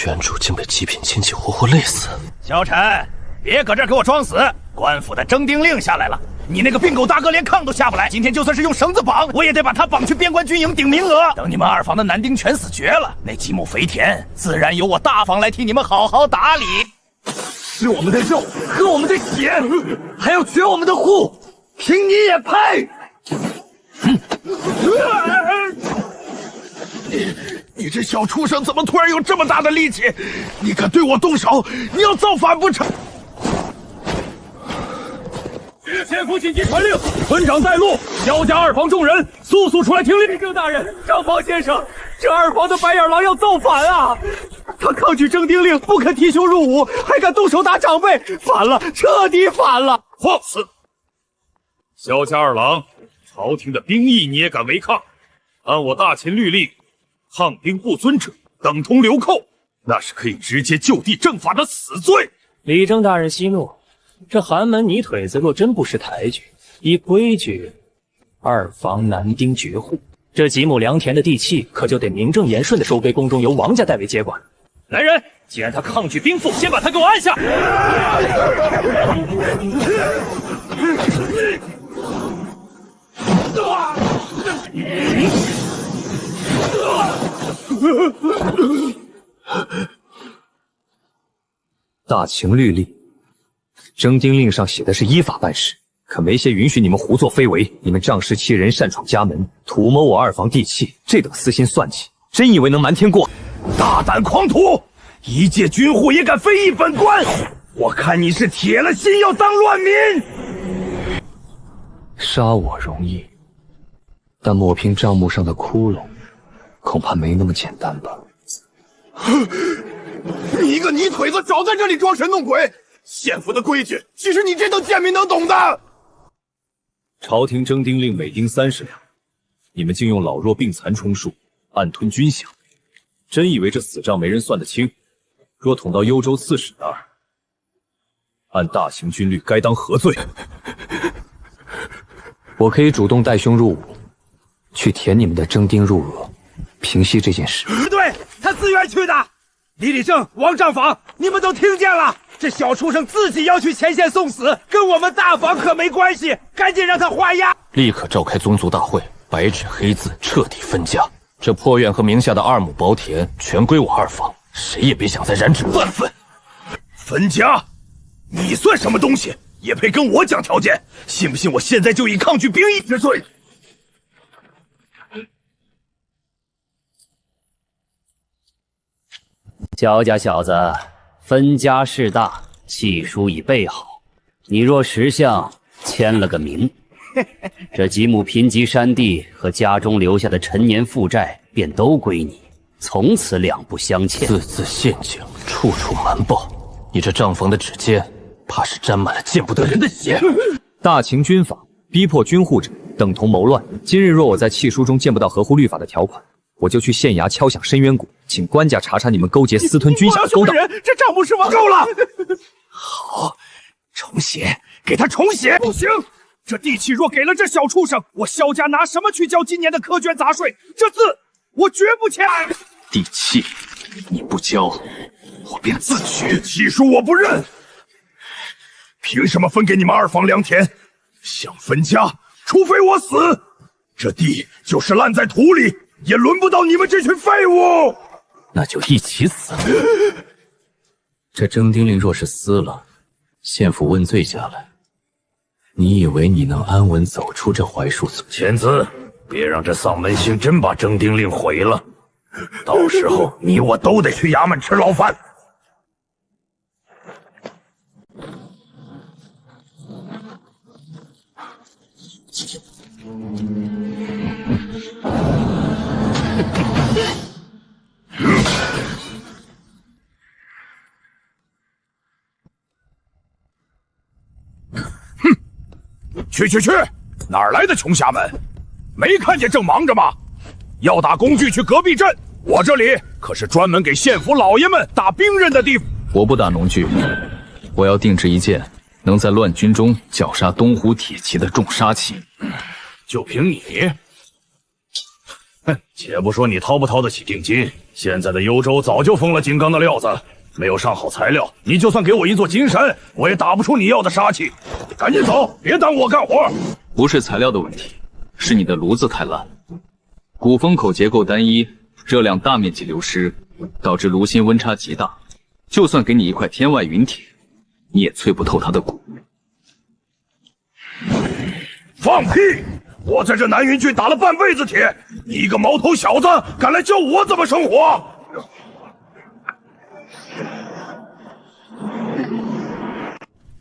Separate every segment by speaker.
Speaker 1: 原主竟被极品亲戚活活累死。
Speaker 2: 小陈，别搁这儿给我装死！官府的征兵令下来了，你那个病狗大哥连炕都下不来，今天就算是用绳子绑，我也得把他绑去边关军营顶名额。等你们二房的男丁全死绝了，那几亩肥田自然由我大房来替你们好好打理。
Speaker 3: 吃我们的肉，喝我们的血，还要掘我们的户，凭你也配？
Speaker 2: 你这小畜生怎么突然有这么大的力气？你敢对我动手？你要造反不成？
Speaker 3: 县府紧急传令，村长带路，萧家二房众人速速出来听令。郑大人，张房先生，这二房的白眼狼要造反啊！他抗拒征丁令，不肯提胸入伍，还敢动手打长辈，反了，彻底反了！
Speaker 4: 放肆！萧家二郎，朝廷的兵役你也敢违抗？按我大秦律令，抗兵不遵者等同流寇，那是可以直接就地正法的死罪。
Speaker 5: 李征大人息怒，这寒门泥腿子若真不识抬举，依规矩，二房男丁绝户，这几亩良田的地契可就得名正言顺的收归宫中，由王家代为接管。来人，既然他抗拒兵赋，先把他给我按下！
Speaker 6: 大秦律例，征丁令上写的是依法办事，可没写允许你们胡作非为。你们仗势欺人，擅闯家门，图谋我二房地契，这等私心算计，真以为能瞒天过？
Speaker 2: 大胆狂徒，一介军户也敢非议本官！我看你是铁了心要当乱民！
Speaker 6: 杀我容易，但抹平账目上的窟窿，恐怕没那么简单吧。
Speaker 2: 你一个泥腿子，少在这里装神弄鬼！县府的规矩，岂是你这等贱民能懂的？
Speaker 4: 朝廷征丁令每丁30两，你们竟用老弱病残充数，暗吞军饷，真以为这死账没人算得清？若捅到幽州刺史那儿，按大行军律该当何罪？
Speaker 6: 我可以主动带兄入伍，去填你们的征丁入额，平息这件事。
Speaker 2: 不对，他自愿去的。李立正、王丈坊，你们都听见了？这小畜生自己要去前线送死，跟我们大房可没关系。赶紧让他画押！
Speaker 1: 立刻召开宗族大会，白纸黑字，彻底分家。这破院和名下的2亩薄田全归我二房，谁也别想再染指半分。
Speaker 2: 分家？你算什么东西？也配跟我讲条件？信不信我现在就以抗拒兵役之罪？
Speaker 5: 萧家小子，分家事大，契书已备好，你若识相，签了个名，这几亩贫瘠山地和家中留下的陈年负债便都归你，从此两不相欠。
Speaker 1: 字字陷阱，处处瞒报，你这账房的指尖，怕是沾满了见不得人的血。
Speaker 6: 大秦军法逼迫军户者等同谋乱。今日若我在契书中见不到合乎律法的条款，我就去县衙敲响申冤鼓，请官家查查你们勾结私吞军饷的勾当。
Speaker 2: 这账目是我够了。好，重写，给他重写。不行，这地契若给了这小畜生，我萧家拿什么去交今年的苛捐杂税？这字我绝不签。
Speaker 1: 地契你不交，我便自取。
Speaker 2: 契书我不认。凭什么分给你们二房良田？想分家，除非我死。这地就是烂在土里，也轮不到你们这群废物。
Speaker 1: 那就一起死。这征丁令若是撕了，县府问罪下来，你以为你能安稳走出这槐树村？
Speaker 2: 钱子，别让这丧门星真把征丁令毁了，到时候你我都得去衙门吃牢饭。去！哪儿来的穷侠们？没看见正忙着吗？要打工具去隔壁镇，我这里可是专门给县府老爷们打兵刃的地方。
Speaker 1: 我不打农具，我要定制一件能在乱军中绞杀东湖铁骑的重杀器，
Speaker 2: 就凭你？哼！且不说你掏不掏得起定金，现在的幽州早就封了金刚的料子，没有上好材料，你就算给我一座金山，我也打不出你要的杀气。赶紧走，别耽误我干活。
Speaker 1: 不是材料的问题，是你的炉子太烂。鼓风口结构单一，热量大面积流失，导致炉心温差极大。就算给你一块天外陨铁，你也淬不透它的骨。
Speaker 2: 放屁！我在这南云郡打了半辈子铁，你一个毛头小子敢来教我怎么生活？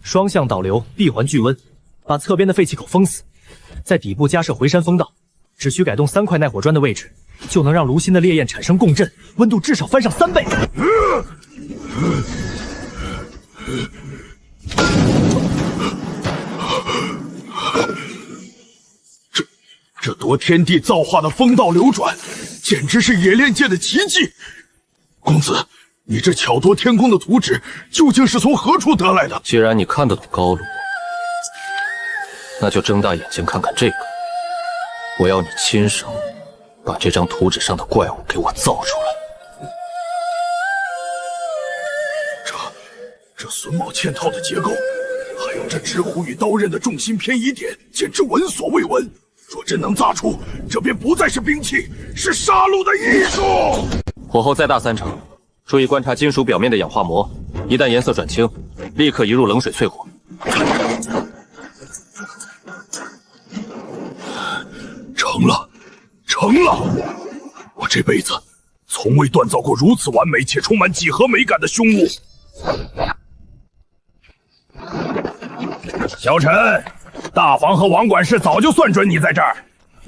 Speaker 5: 双向导流，闭环聚温，把侧边的废气口封死，在底部加设回山风道，只需改动3块耐火砖的位置，就能让炉心的烈焰产生共振，温度至少翻上3倍。
Speaker 2: 这夺天地造化的风道流转，简直是冶炼界的奇迹。公子，你这巧夺天工的图纸究竟是从何处得来的？
Speaker 1: 既然你看得懂高炉，那就睁大眼睛看看这个。我要你亲手把这张图纸上的怪物给我造出来。
Speaker 2: 这榫卯嵌套的结构，还有这纸虎与刀刃的重心偏移点，简直闻所未闻。若真能造出，这便不再是兵器，是杀戮的艺术。
Speaker 1: 火候再大3成，注意观察金属表面的氧化膜，一旦颜色转青，立刻移入冷水淬火。成了！我这辈子从未锻造过如此完美且充满几何美感的凶物。小陈，大房和王管事早就算准你在这儿，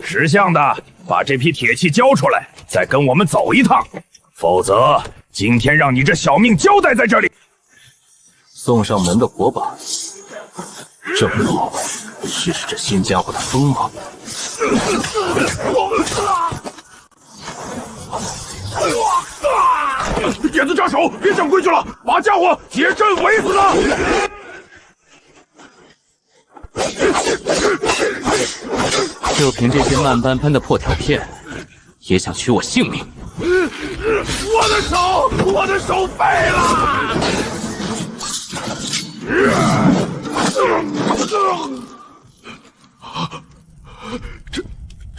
Speaker 1: 识相的把这批铁器交出来，再跟我们走一趟，否则今天让你这小命交代在这里。送上门的火把，正好试试这新家伙的锋芒。点子扎手，别讲规矩了，把家伙结阵围死他！就凭这些慢斑斑的破条片，也想取我性命？我的手废了！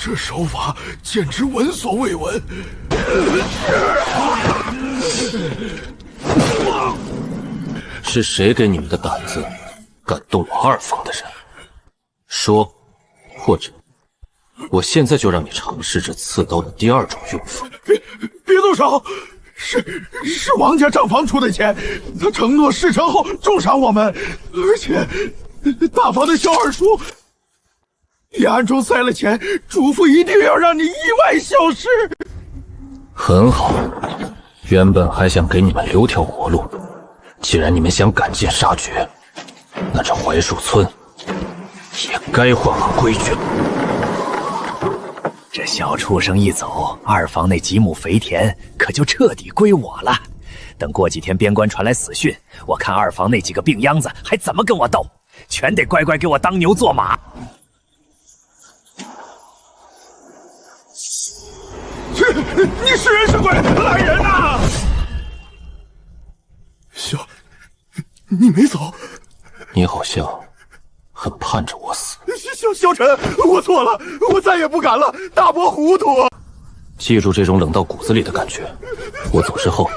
Speaker 1: 这手法简直闻所未闻。是谁给你们的胆子，敢动我二房的人？说，或者我现在就让你尝试这刺刀的第2种用法。别动手！是王家账房出的钱，他承诺事成后重赏我们，而且大房的小二叔也暗中塞了钱，嘱咐一定要让你意外消失。很好，原本还想给你们留条活路，既然你们想赶尽杀绝，那这槐树村也该换换规矩了。
Speaker 7: 这小畜生一走，二房那几亩肥田可就彻底归我了。等过几天边关传来死讯，我看二房那几个病秧子还怎么跟我斗，全得乖乖给我当牛做马。
Speaker 2: 你是人是鬼？来人呐！你没走？
Speaker 1: 你好像很盼着我死。
Speaker 2: 萧晨，我错了，我再也不敢了，大伯糊涂。
Speaker 1: 记住这种冷到骨子里的感觉。我走之后，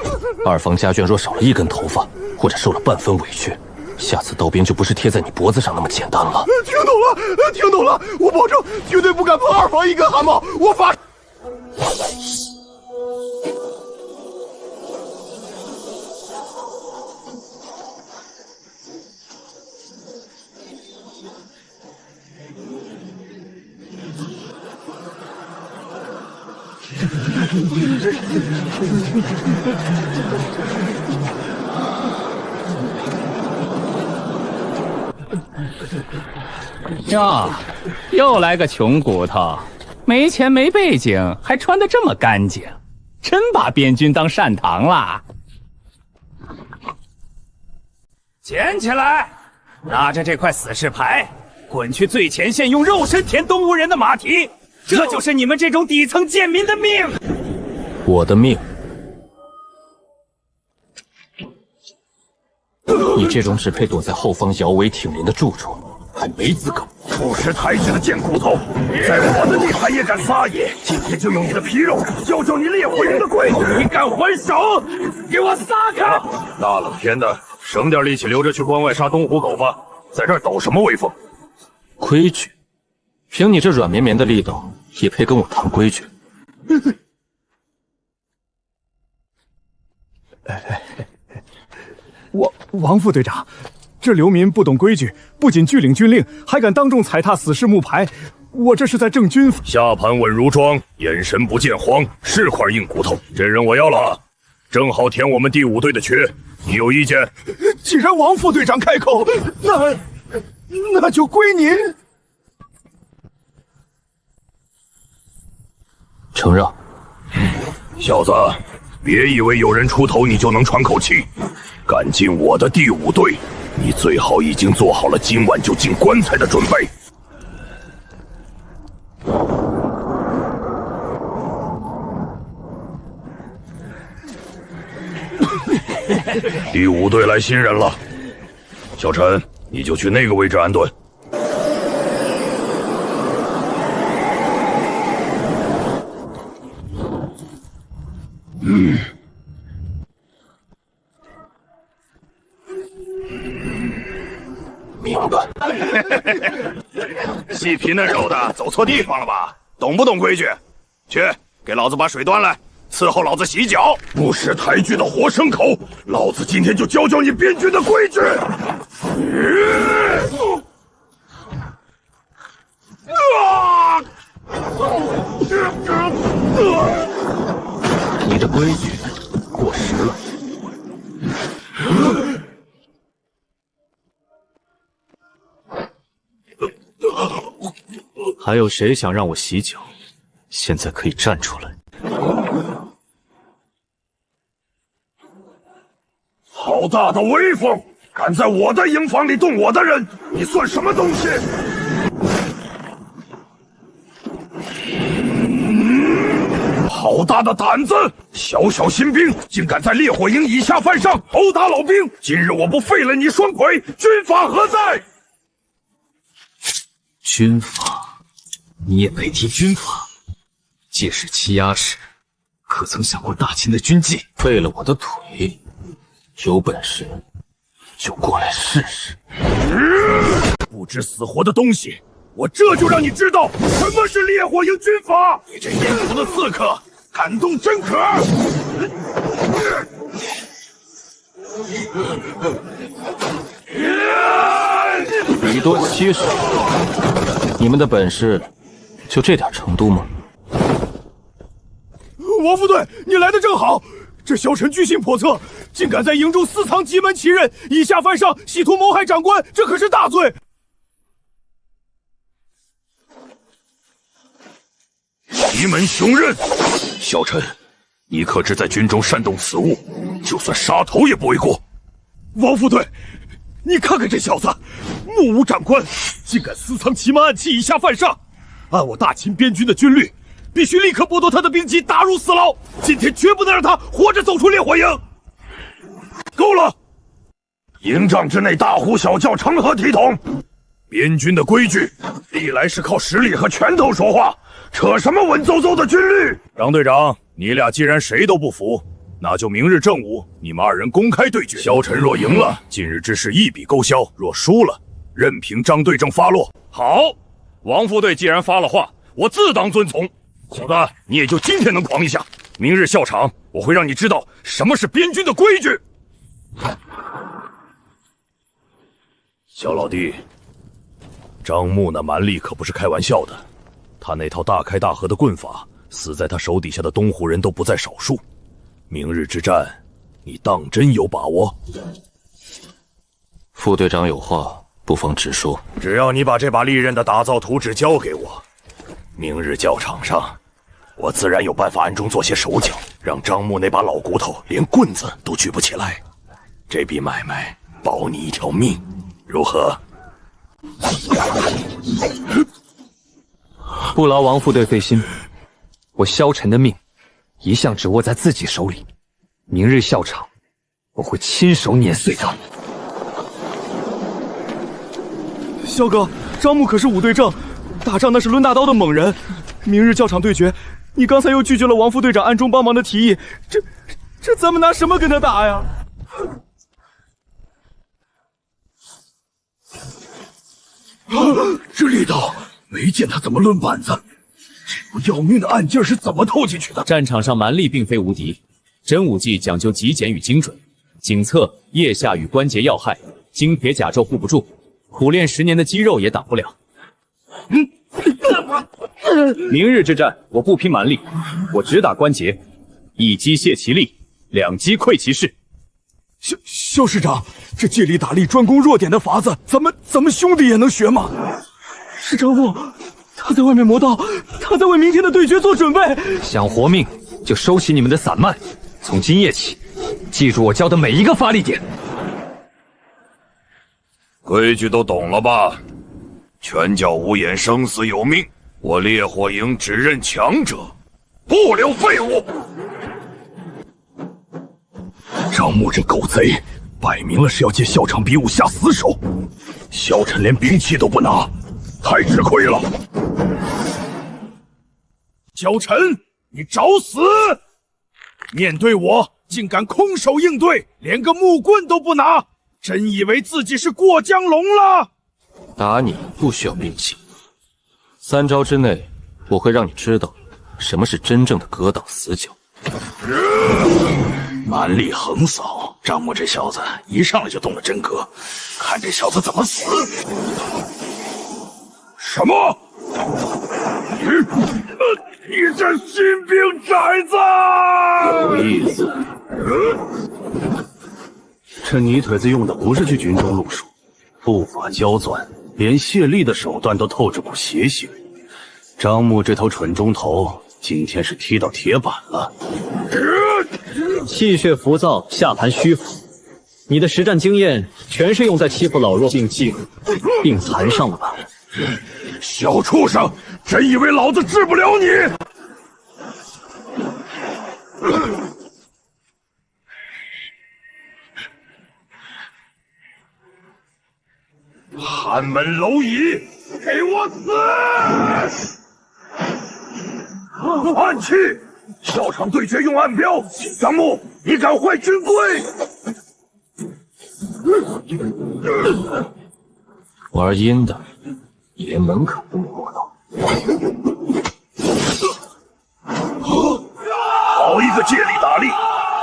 Speaker 1: 二房家眷若少了1根头发，或者受了半分委屈，下次刀兵就不是贴在你脖子上那么简单了。
Speaker 2: 听懂了，我保证绝对不敢碰二房1根汗毛，我发。
Speaker 8: 哟，又来个穷骨头，没钱没背景，还穿得这么干净，真把边军当善堂啦！
Speaker 2: 捡起来，拿着这块死士牌，滚去最前线，用肉身舔东吴人的马蹄，这就是你们这种底层贱民的命。
Speaker 1: 我的命？你这种只配躲在后方摇尾挺鳞的蛀虫，还没资格。
Speaker 3: 不识抬举的贱骨头，在我的地盘也敢撒野！今天就用你的皮肉教教你烈火营的规矩！你敢还手，给我撒开！大冷天的，省点力气留着去关外杀东湖狗吧，在这儿抖什么威风？
Speaker 1: 规矩？凭你这软绵绵的力道，也配跟我谈规矩？
Speaker 3: 王副队长，这流民不懂规矩，不仅拒领军令，还敢当众踩踏死士木牌，我这是在正军法。下盘稳如桩，眼神不见慌，是块硬骨头。这人我要了，正好填我们第5队的缺，你有意见？既然王副队长开口，那就归您。
Speaker 1: 承让。
Speaker 3: 小子，别以为有人出头你就能喘口气。敢进我的第5队，你最好已经做好了今晚就进棺材的准备。第5队来新人了，小陈，你就去那个位置安顿。
Speaker 1: 明白。
Speaker 3: 细皮嫩肉的，走错地方了吧？懂不懂规矩？去，给老子把水端来，伺候老子洗脚。不识抬举的活牲口，老子今天就教教你边军的规矩。
Speaker 1: 你的规矩过时了。
Speaker 6: 还有谁想让我洗脚？现在可以站出来。
Speaker 3: 好大的威风！敢在我的营房里动我的人，你算什么东西？好大的胆子！小小新兵竟敢在烈火营以下犯上，殴打老兵！今日我不废了你双腿，军法何在？
Speaker 6: 军法？你也配提军法？借势欺压时，可曾想过大秦的军纪？
Speaker 1: 废了我的腿，有本事就过来试试。
Speaker 3: 不知死活的东西！我这就让你知道什么是烈火营军法！你这阴毒的刺客，敢动真壳！
Speaker 1: 以多欺少，你们的本事就这点程度吗？
Speaker 3: 王副队，你来的正好。这小臣居心叵测，竟敢在营中私藏棘门奇刃，以下犯上，企图谋害长官，这可是大罪。奇门雄刃，小臣，你可知在军中煽动此物，就算杀头也不为过。王副队，你看看这小子，目无长官，竟敢私藏奇门暗器，以下犯上。按我大秦边军的军律，必须立刻剥夺他的兵籍，打入死牢。今天绝不能让他活着走出烈火营。够了！营帐之内大呼小叫，成何体统？边军的规矩，历来是靠实力和拳头说话，扯什么稳嗖嗖的军律？张队长，你俩既然谁都不服，那就明日正午，你们2人公开对决。萧晨若赢了，今日之事一笔勾销；若输了，任凭张队正发落。好，王副队既然发了话，我自当遵从。小子，你也就今天能狂一下，明日校场我会让你知道什么是边军的规矩。小老弟，张牧那蛮力可不是开玩笑的，他那套大开大合的棍法，死在他手底下的东湖人都不在少数。明日之战，你当真有把握？
Speaker 1: 副队长有话，不妨直说。
Speaker 3: 只要你把这把利刃的打造图纸交给我，明日教场上，我自然有办法暗中做些手脚，让张牧那把老骨头连棍子都举不起来。这笔买卖保你一条命。
Speaker 2: 如何？
Speaker 6: 不劳王副队费心，我萧晨的命一向只握在自己手里。明日校场，我会亲手碾碎他。
Speaker 3: 萧哥，张牧可是5队正，打仗那是抡大刀的猛人。明日教场对决，你刚才又拒绝了王副队长暗中帮忙的提议，这咱们拿什么跟他打呀？
Speaker 2: 这力道，没见他怎么抡板子。这不要命的暗劲是怎么透进去的？
Speaker 4: 战场上蛮力并非无敌，真武技讲究极简与精准，颈侧、腋下与关节要害，金铁甲胄护不住，苦练10年的肌肉也挡不了。明日之战，我不拼蛮力，我只打关节，一击泄其力，2击溃其势。
Speaker 3: 萧师长，这借力打力、专攻弱点的法子，咱们兄弟也能学吗？是张牧，他在外面磨刀，他在为明天的对决做准备。
Speaker 6: 想活命，就收起你们的散漫，从今夜起，记住我教的每一个发力点。
Speaker 2: 规矩都懂了吧？拳脚无眼，生死有命。我烈火营只认强者，不留废物。张牧这狗贼，摆明了是要借校场比武下死手。萧晨连兵器都不拿，太吃亏了。萧晨，你找死！面对我，竟敢空手应对，连个木棍都不拿，真以为自己是过江龙了？
Speaker 1: 打你不需要兵器，3招之内，我会让你知道什么是真正的格挡死角。
Speaker 2: 蛮力横扫，张牧这小子一上来就动了真格，看这小子怎么死！什么？你这新兵崽子！
Speaker 9: 有意思。这泥腿子用的不是去军中路数，步法刁钻，连卸力的手段都透着股邪性。张牧这头蠢中头，今天是踢到铁板了。
Speaker 5: 气血浮躁，下盘虚浮。你的实战经验全是用在欺负老弱病残上了吧？
Speaker 2: 小畜生，真以为老子治不了你？寒门蝼蚁，给我死！暗器，校场对决用暗镖。张牧，你敢坏军规？
Speaker 1: 玩阴的，你连门槛都没摸到。
Speaker 2: 好一个借力打力，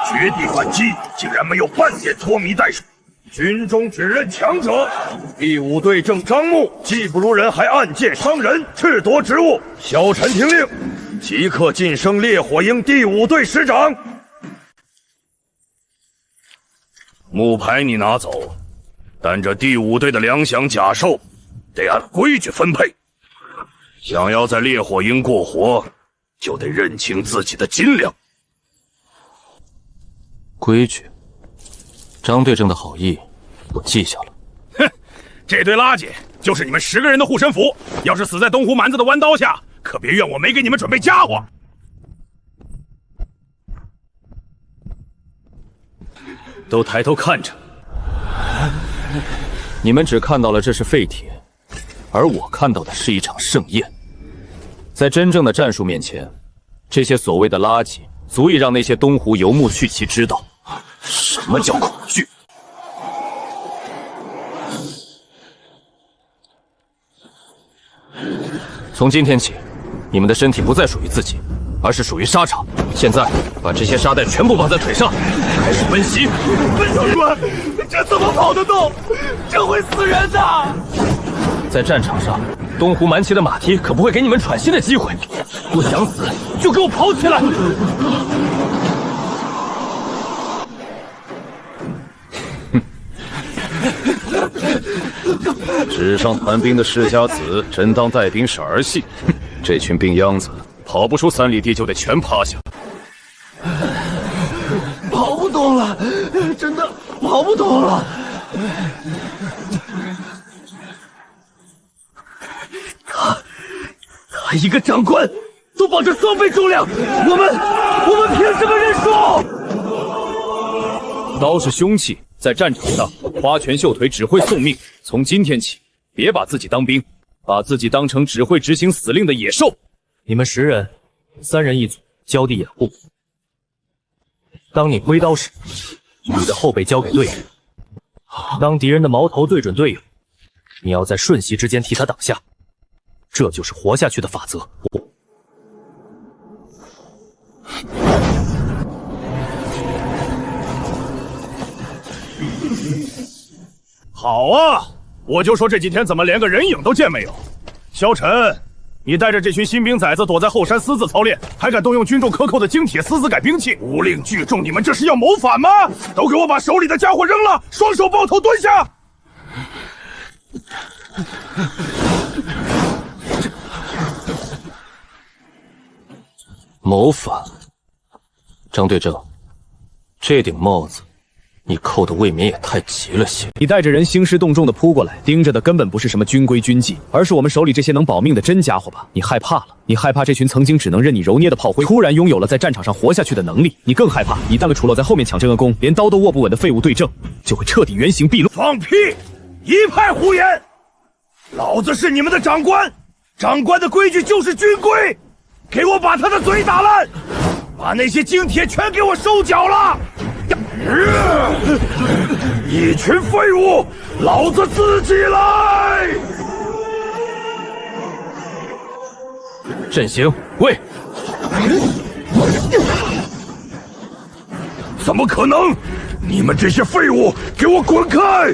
Speaker 2: 绝地反击，竟然没有半点拖泥带水。军中只认强者，第5队正张牧技不如人，还暗箭伤人，赤夺职务。萧晨听令，即刻晋升烈火营第5队师长。木牌你拿走，但这第5队的粮饷甲胄得按规矩分配。想要在烈火营过活，就得认清自己的斤两。
Speaker 1: 规矩，张队长的好意我记下了。
Speaker 2: 哼，这堆垃圾就是你们10个人的护身符，要是死在东湖蛮子的弯刀下，可别怨我没给你们准备家伙。
Speaker 4: 都抬头看着，
Speaker 1: 你们只看到了这是废铁，而我看到的是一场盛宴。在真正的战术面前，这些所谓的垃圾足以让那些东湖游牧蓄其知道什么叫恐惧。从今天起，你们的身体不再属于自己，而是属于沙场。现在把这些沙袋全部绑在腿上，开始奔袭。
Speaker 3: 长官，这怎么跑得动？这会死人的！
Speaker 1: 在战场上，东湖蛮骑的马蹄可不会给你们喘息的机会。不想死就给我跑起来！
Speaker 9: 纸上谈兵的世家子，真当带兵是儿戏。这群病秧子，跑不出3里地就得全趴下。
Speaker 3: 跑不动了，真的跑不动了。他一个长官都绑着双倍重量，我们凭什么认输？
Speaker 4: 刀是凶器，在战场上花拳绣腿只会送命。从今天起，别把自己当兵，把自己当成只会执行死令的野兽。
Speaker 5: 你们10人，3人一组，交地掩护。当你挥刀时，你的后背交给队友。当敌人的矛头对准队友，你要在瞬息之间替他挡下。这就是活下去的法则。
Speaker 2: 好啊，我就说这几天怎么连个人影都见没有。萧晨，你带着这群新兵崽子躲在后山私自操练，还敢动用军重克扣的精铁私自改兵器，无令聚众，你们这是要谋反吗？都给我把手里的家伙扔了，双手抱头蹲下！
Speaker 1: 谋反，张队长，这顶帽子你扣的未免也太急了些。
Speaker 4: 你带着人兴师动众的扑过来，盯着的根本不是什么军规军纪，而是我们手里这些能保命的真家伙吧？你害怕了，你害怕这群曾经只能任你揉捏的炮灰，突然拥有了在战场上活下去的能力。你更害怕，你当个除了在后面抢真阿公，连刀都握不稳的废物对阵，就会彻底原形毕露。
Speaker 2: 放屁！一派胡言！老子是你们的长官，长官的规矩就是军规，给我把他的嘴打烂，把那些精铁全给我收缴了！一群废物，老子自己来！
Speaker 1: 阵型，喂！
Speaker 2: 怎么可能？你们这些废物，给我滚开！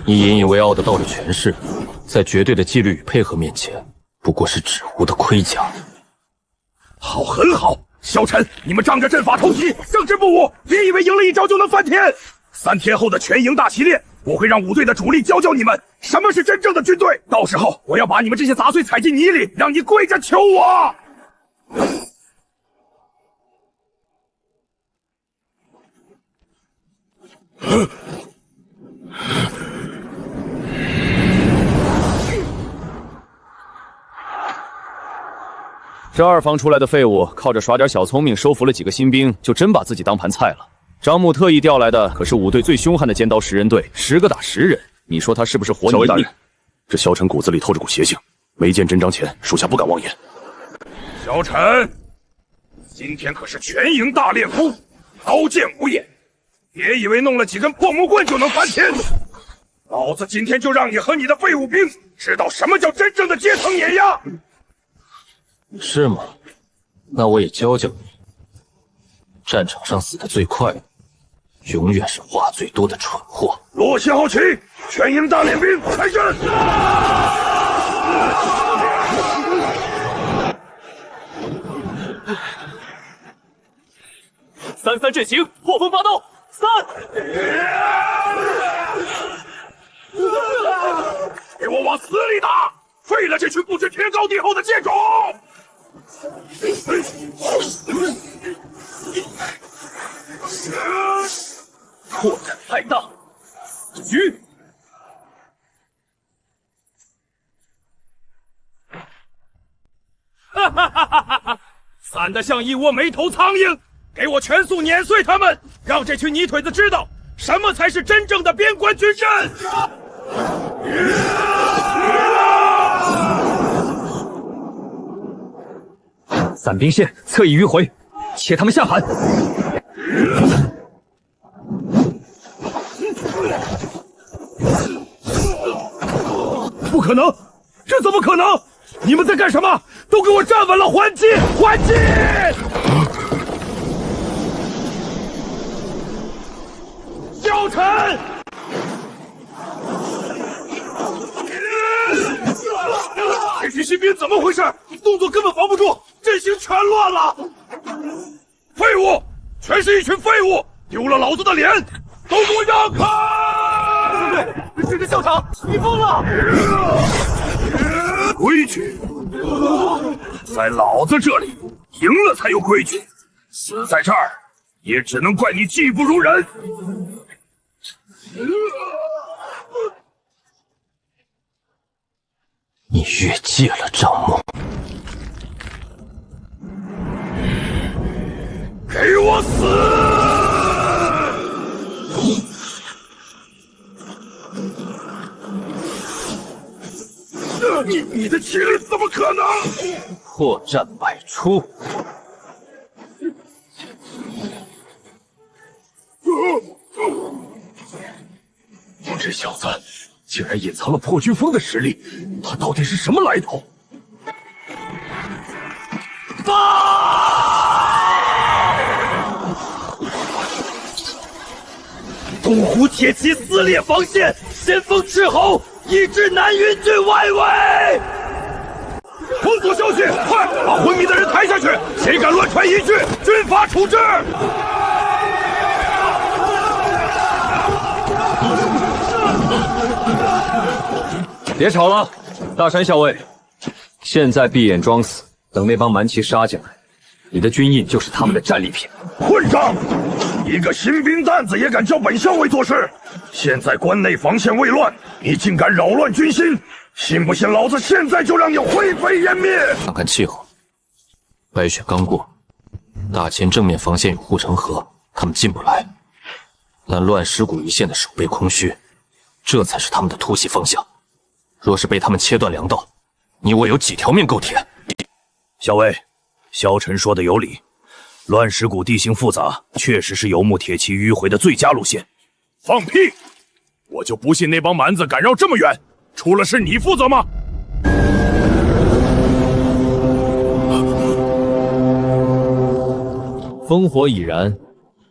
Speaker 1: 你引以为傲的道理权势，在绝对的纪律与配合面前，不过是纸糊的盔甲。
Speaker 2: 好，很好，萧晨，你们仗着阵法偷袭，胜之不武，别以为赢了一招就能翻天。3天后的全营大习练，我会让5队的主力教教你们什么是真正的军队。到时候，我要把你们这些杂碎踩进泥里，让你跪着求我。
Speaker 4: 这2房出来的废物，靠着耍点小聪明收服了几个新兵，就真把自己当盘菜了。张牧特意调来的可是5队最凶悍的尖刀10人队，10个打10人，你说他是不是活泥地？
Speaker 9: 小尉大人，这萧晨骨子里透着股邪性，没见真章前，属下不敢妄言。
Speaker 2: 萧晨，今天可是全营大练功，刀剑无眼，别以为弄了几根破木棍就能翻天。老子今天就让你和你的废物兵知道什么叫真正的阶层碾压。
Speaker 1: 是吗？那我也教教你。战场上死得最快的，永远是话最多的蠢货。
Speaker 2: 落旗号旗，全营大练兵开阵！3-3
Speaker 3: 阵型，破风发动，3！
Speaker 2: 给我往死里打！废了这群不知天高地厚的贱种！
Speaker 3: 扩展太大，狙！
Speaker 2: 哈哈哈哈哈！散得像一窝没头苍蝇，给我全速碾碎他们，让这群泥腿子知道什么才是真正的边关军阵！
Speaker 6: 散兵线侧翼迂回，切他们下盘。
Speaker 2: 不可能，这怎么可能？你们在干什么？都给我站稳了，还击！还击！萧晨！这群新兵怎么回事？动作根本防不住，阵型全乱了！废物，全是一群废物，丢了老子的脸！都给我让开！
Speaker 3: 这个校长，你疯了！
Speaker 2: 规矩，在老子这里，赢了才有规矩，死在这儿，也只能怪你技不如人。
Speaker 1: 你越界了，张牧！
Speaker 3: 给我死！你的麒麟怎么可能？
Speaker 1: 破绽百出！
Speaker 3: 这小子竟然隐藏了破军风的实力，他到底是什么来头？东湖铁骑撕裂防线，先锋斥候，一至南云郡外围。封锁消息，快把昏迷的人抬下去！谁敢乱传一句，军法处置！
Speaker 6: 别吵了，大山校尉，现在闭眼装死，等那帮蛮骑杀进来，你的军印就是他们的战利品。
Speaker 3: 混账！一个新兵蛋子也敢叫本校尉做事？现在关内防线未乱，你竟敢扰乱军心！信不信老子现在就让你灰飞烟灭？
Speaker 1: 看看气候，白雪刚过，大前正面防线有护城河，他们进不来。但乱石谷一线的守备空虚，这才是他们的突袭方向。若是被他们切断粮道，你我有几条命够填？
Speaker 7: 校尉，萧晨说的有理，乱石谷地形复杂，确实是游牧铁骑迂回的最佳路线。
Speaker 3: 放屁！我就不信那帮蛮子敢绕这么远，出了事你负责吗？
Speaker 4: 烽火已燃，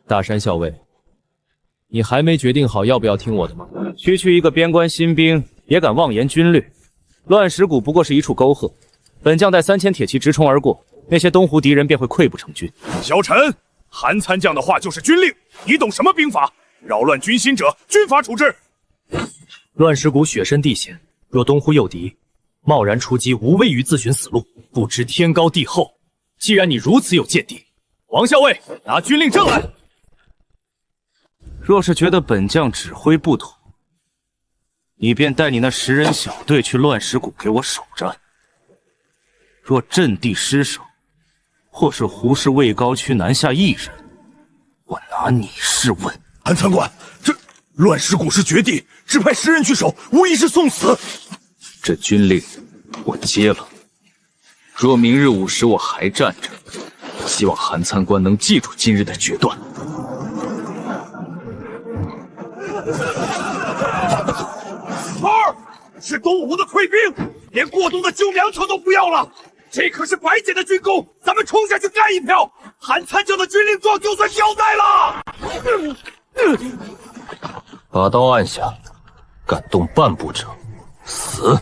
Speaker 4: 大山校尉，你还没决定好要不要听我的吗？区一个边关新兵也敢妄言军略，乱石谷不过是一处沟壑，本将带3000铁骑直冲而过，那些东湖敌人便会溃不成军。
Speaker 3: 小陈，韩参将的话就是军令，你懂什么兵法？扰乱军心者，军法处置。
Speaker 5: 乱石谷雪深地险，若东湖诱敌，贸然出击，无危于自寻死路，不知天高地厚。既然你如此有见地，王校尉拿军令证来。
Speaker 2: 若是觉得本将指挥不妥，你便带你那10人小队去乱石谷给我守着。若阵地失守，或是胡氏魏高区南下1人，我拿你试问。
Speaker 3: 韩参官，这乱石谷是绝地，只派10人去守，无疑是送死。
Speaker 1: 这军令我接了，若明日午时我还站着，希望韩参官能记住今日的决断。
Speaker 3: 是东吴的退兵，连过冬的旧粮草都不要了。这可是白捡的军功，咱们冲下去干一票！韩参将的军令状就算交代了。
Speaker 1: 把刀按下，敢动半步者，死！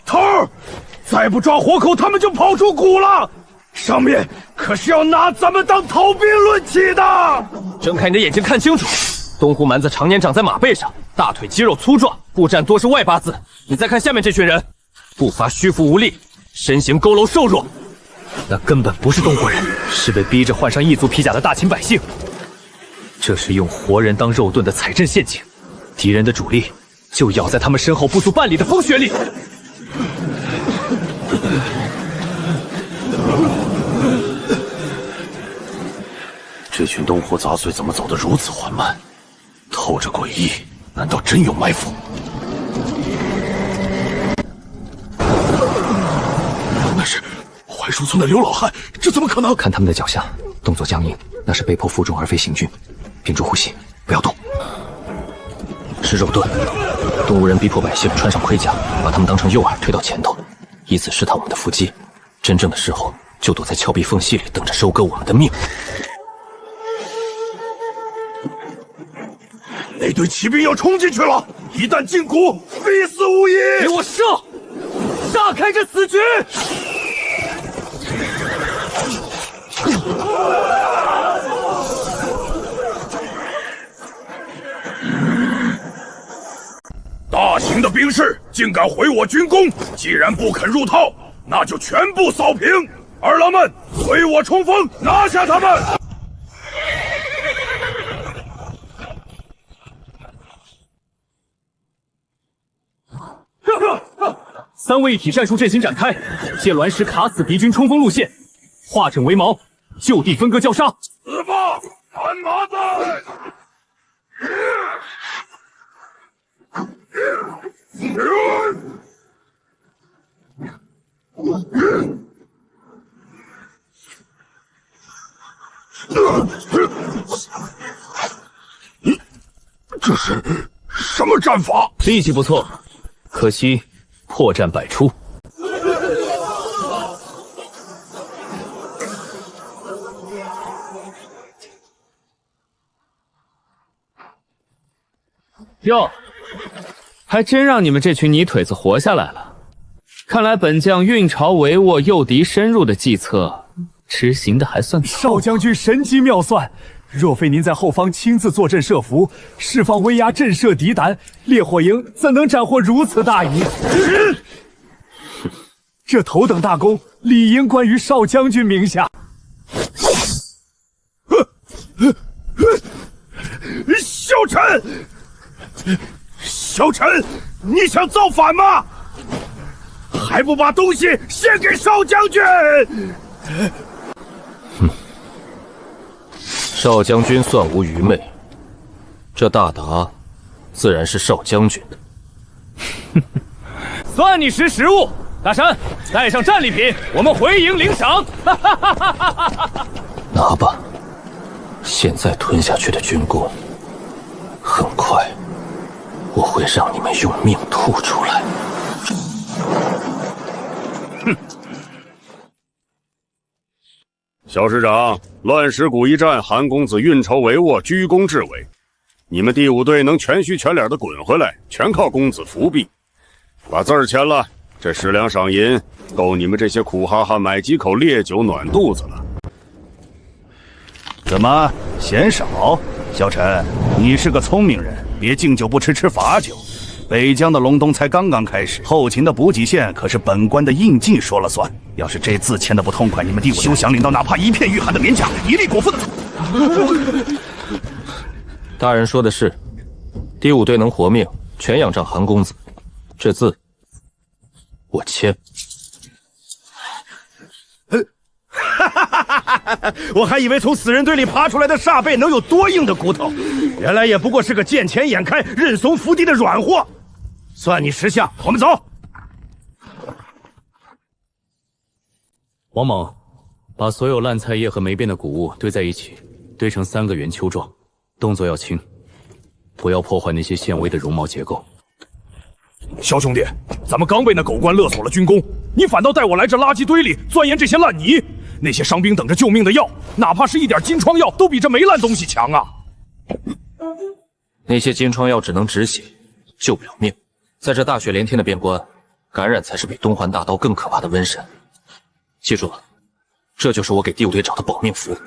Speaker 3: 头儿，再不抓活口，他们就跑出谷了。上面可是要拿咱们当逃兵论起的。
Speaker 1: 睁开你的眼睛看清楚，东湖蛮子常年长在马背上，大腿肌肉粗壮，步战多是外八字。你再看下面这群人，步伐虚浮无力，身形佝偻瘦弱，
Speaker 5: 那根本不是东湖人，是被逼着换上异族披甲的大秦百姓。这是用活人当肉盾的踩阵陷阱，敌人的主力就咬在他们身后不足半里的风雪里。
Speaker 3: 这群东湖杂碎怎么走得如此缓慢？透着诡异，难道真有埋伏？那是槐树村的刘老汉，这怎么可能？
Speaker 5: 看他们的脚下，动作僵硬，那是被迫负重而非行军。屏住呼吸，不要动。
Speaker 1: 是肉盾，东吴人逼迫百姓穿上盔甲，把他们当成诱饵推到前头，以此试探我们的伏击。真正的时候，就躲在峭壁缝隙里，等着收割我们的命。
Speaker 3: 那队骑兵要冲进去了，一旦进谷，必死无疑！
Speaker 5: 给我射！炸开这死局！
Speaker 3: 大型的兵士竟敢毁我军功，既然不肯入套，那就全部扫平！二郎们，随我冲锋，拿下他们！ 3位一体战术阵型展开，借卵石卡死敌军冲锋路线，化整为毛，就地分割交杀。
Speaker 10: 死吧，看麻袋！这是什么战法？
Speaker 3: 力气不错，可惜破绽百出。
Speaker 8: 哟，还真让你们这群泥腿子活下来了。看来本将运筹帷幄、诱敌深入的计策执行的还算早。
Speaker 3: 少将军神机妙算，若非您在后方亲自坐镇设伏，释放威压震慑敌胆，烈火营怎能斩获如此大营？这头等大功理应关于少将军名下。
Speaker 10: 小陈，小陈，你想造反吗？还不把东西献给少将军？
Speaker 1: 少将军算无愚昧，这大达自然是少将军的。
Speaker 3: 算你识时务。大山，带上战利品，我们回营领赏。
Speaker 1: 拿吧，现在吞下去的军功，很快我会让你们用命吐出来。
Speaker 10: 哼！小师长，乱石谷一战，韩公子运筹帷幄，居功至伟。你们第5队能全虚全脸的滚回来，全靠公子伏笔。把字儿签了。这10两赏银够你们这些苦哈哈买几口烈酒暖肚子了。
Speaker 2: 怎么嫌少？小陈，你是个聪明人，别敬酒不吃吃罚酒。北疆的隆冬才刚刚开始，后勤的补给线可是本官的印记说了算。要是这字签的不痛快，你们第5休想领到哪怕一片御寒的棉甲，一粒果腹的。
Speaker 1: 大人说的是，第5队能活命，全仰仗韩公子。这字我签。
Speaker 2: 我还以为从死人堆里爬出来的煞贝能有多硬的骨头，原来也不过是个见钱眼开、认怂伏低的软货。算你识相，我们走。
Speaker 3: 王猛，把所有烂菜叶和没变的谷物堆在一起，堆成3个圆球状，动作要轻，不要破坏那些纤维的绒毛结构。
Speaker 10: 小兄弟，咱们刚被那狗官勒索了军功，你反倒带我来这垃圾堆里钻研这些烂泥。那些伤兵等着救命的药，哪怕是一点金疮药，都比这没烂东西强啊！
Speaker 1: 那些金疮药只能止血，救不了命。在这大雪连天的边关，感染才是比东环大刀更可怕的瘟神。记住了，这就是我给第5队找的保命符。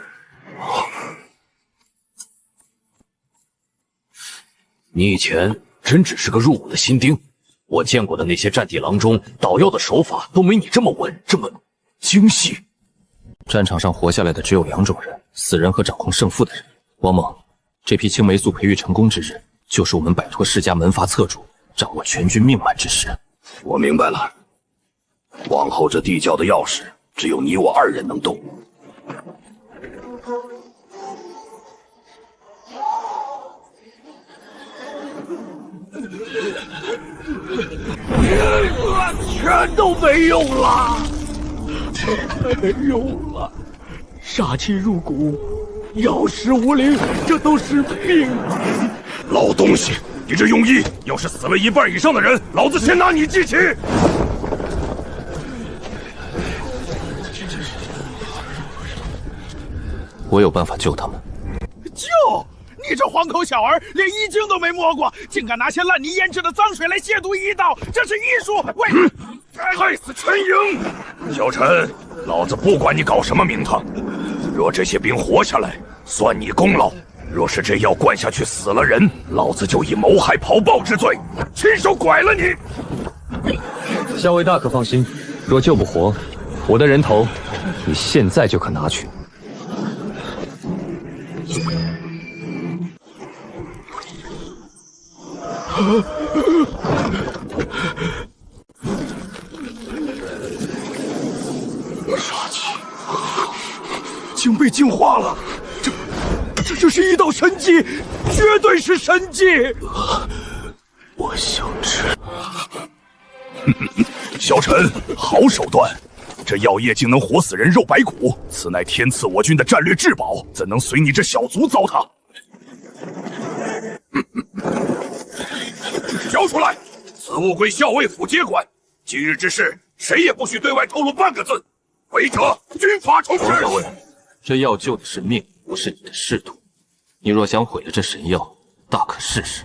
Speaker 7: 你以前真只是个入伍的新丁，我见过的那些战地郎中捣药的手法都没你这么稳，这么精细。
Speaker 1: 战场上活下来的只有2种人：死人和掌控胜负的人。王猛，这批青霉素培育成功之日，就是我们摆脱世家门阀侧主，掌握全军命脉之时。
Speaker 10: 我明白了，往后这地窖的钥匙，只有你我2人能动。全都没用了。没用了，杀气入骨，药石无灵，这都是命啊！老东西，你这用意，要是死了1半以上的人，老子先拿你记起！
Speaker 1: 我有办法救他们。
Speaker 2: 救？你这黄口小儿，连衣襟都没摸过，竟敢拿些烂泥腌制的脏水来亵渎医道，这是艺术！喂！
Speaker 10: 害死全营！小陈，老子不管你搞什么名堂，若这些兵活下来，算你功劳；若是这药灌下去死了人，老子就以谋害跑暴之罪，亲手拐了你。
Speaker 6: 校尉大可放心，若救不活，我的人头，你现在就可拿去。
Speaker 3: 经被净化了，这是一道神迹，绝对是神迹！
Speaker 9: 我想吃。小陈，好手段！这药液竟能活死人肉白骨，此乃天赐我军的战略至宝，怎能随你这小卒糟蹋？交出来！此物归校尉府接管。今日之事，谁也不许对外透露半个字，违者军法重施。
Speaker 1: 校尉，这药救的是命，不是你的仕途。你若想毁了这神药，大可试试。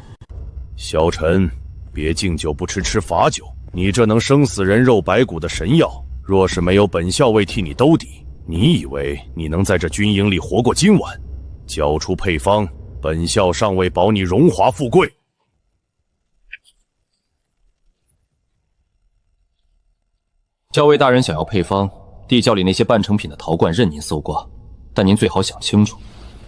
Speaker 9: 小陈，别敬酒不吃吃罚酒。你这能生死人肉白骨的神药，若是没有本校尉替你兜底，你以为你能在这军营里活过今晚？交出配方，本校尚未保你荣华富贵。
Speaker 1: 校尉大人想要配方，地窖里那些半成品的陶罐任您搜刮，但您最好想清楚，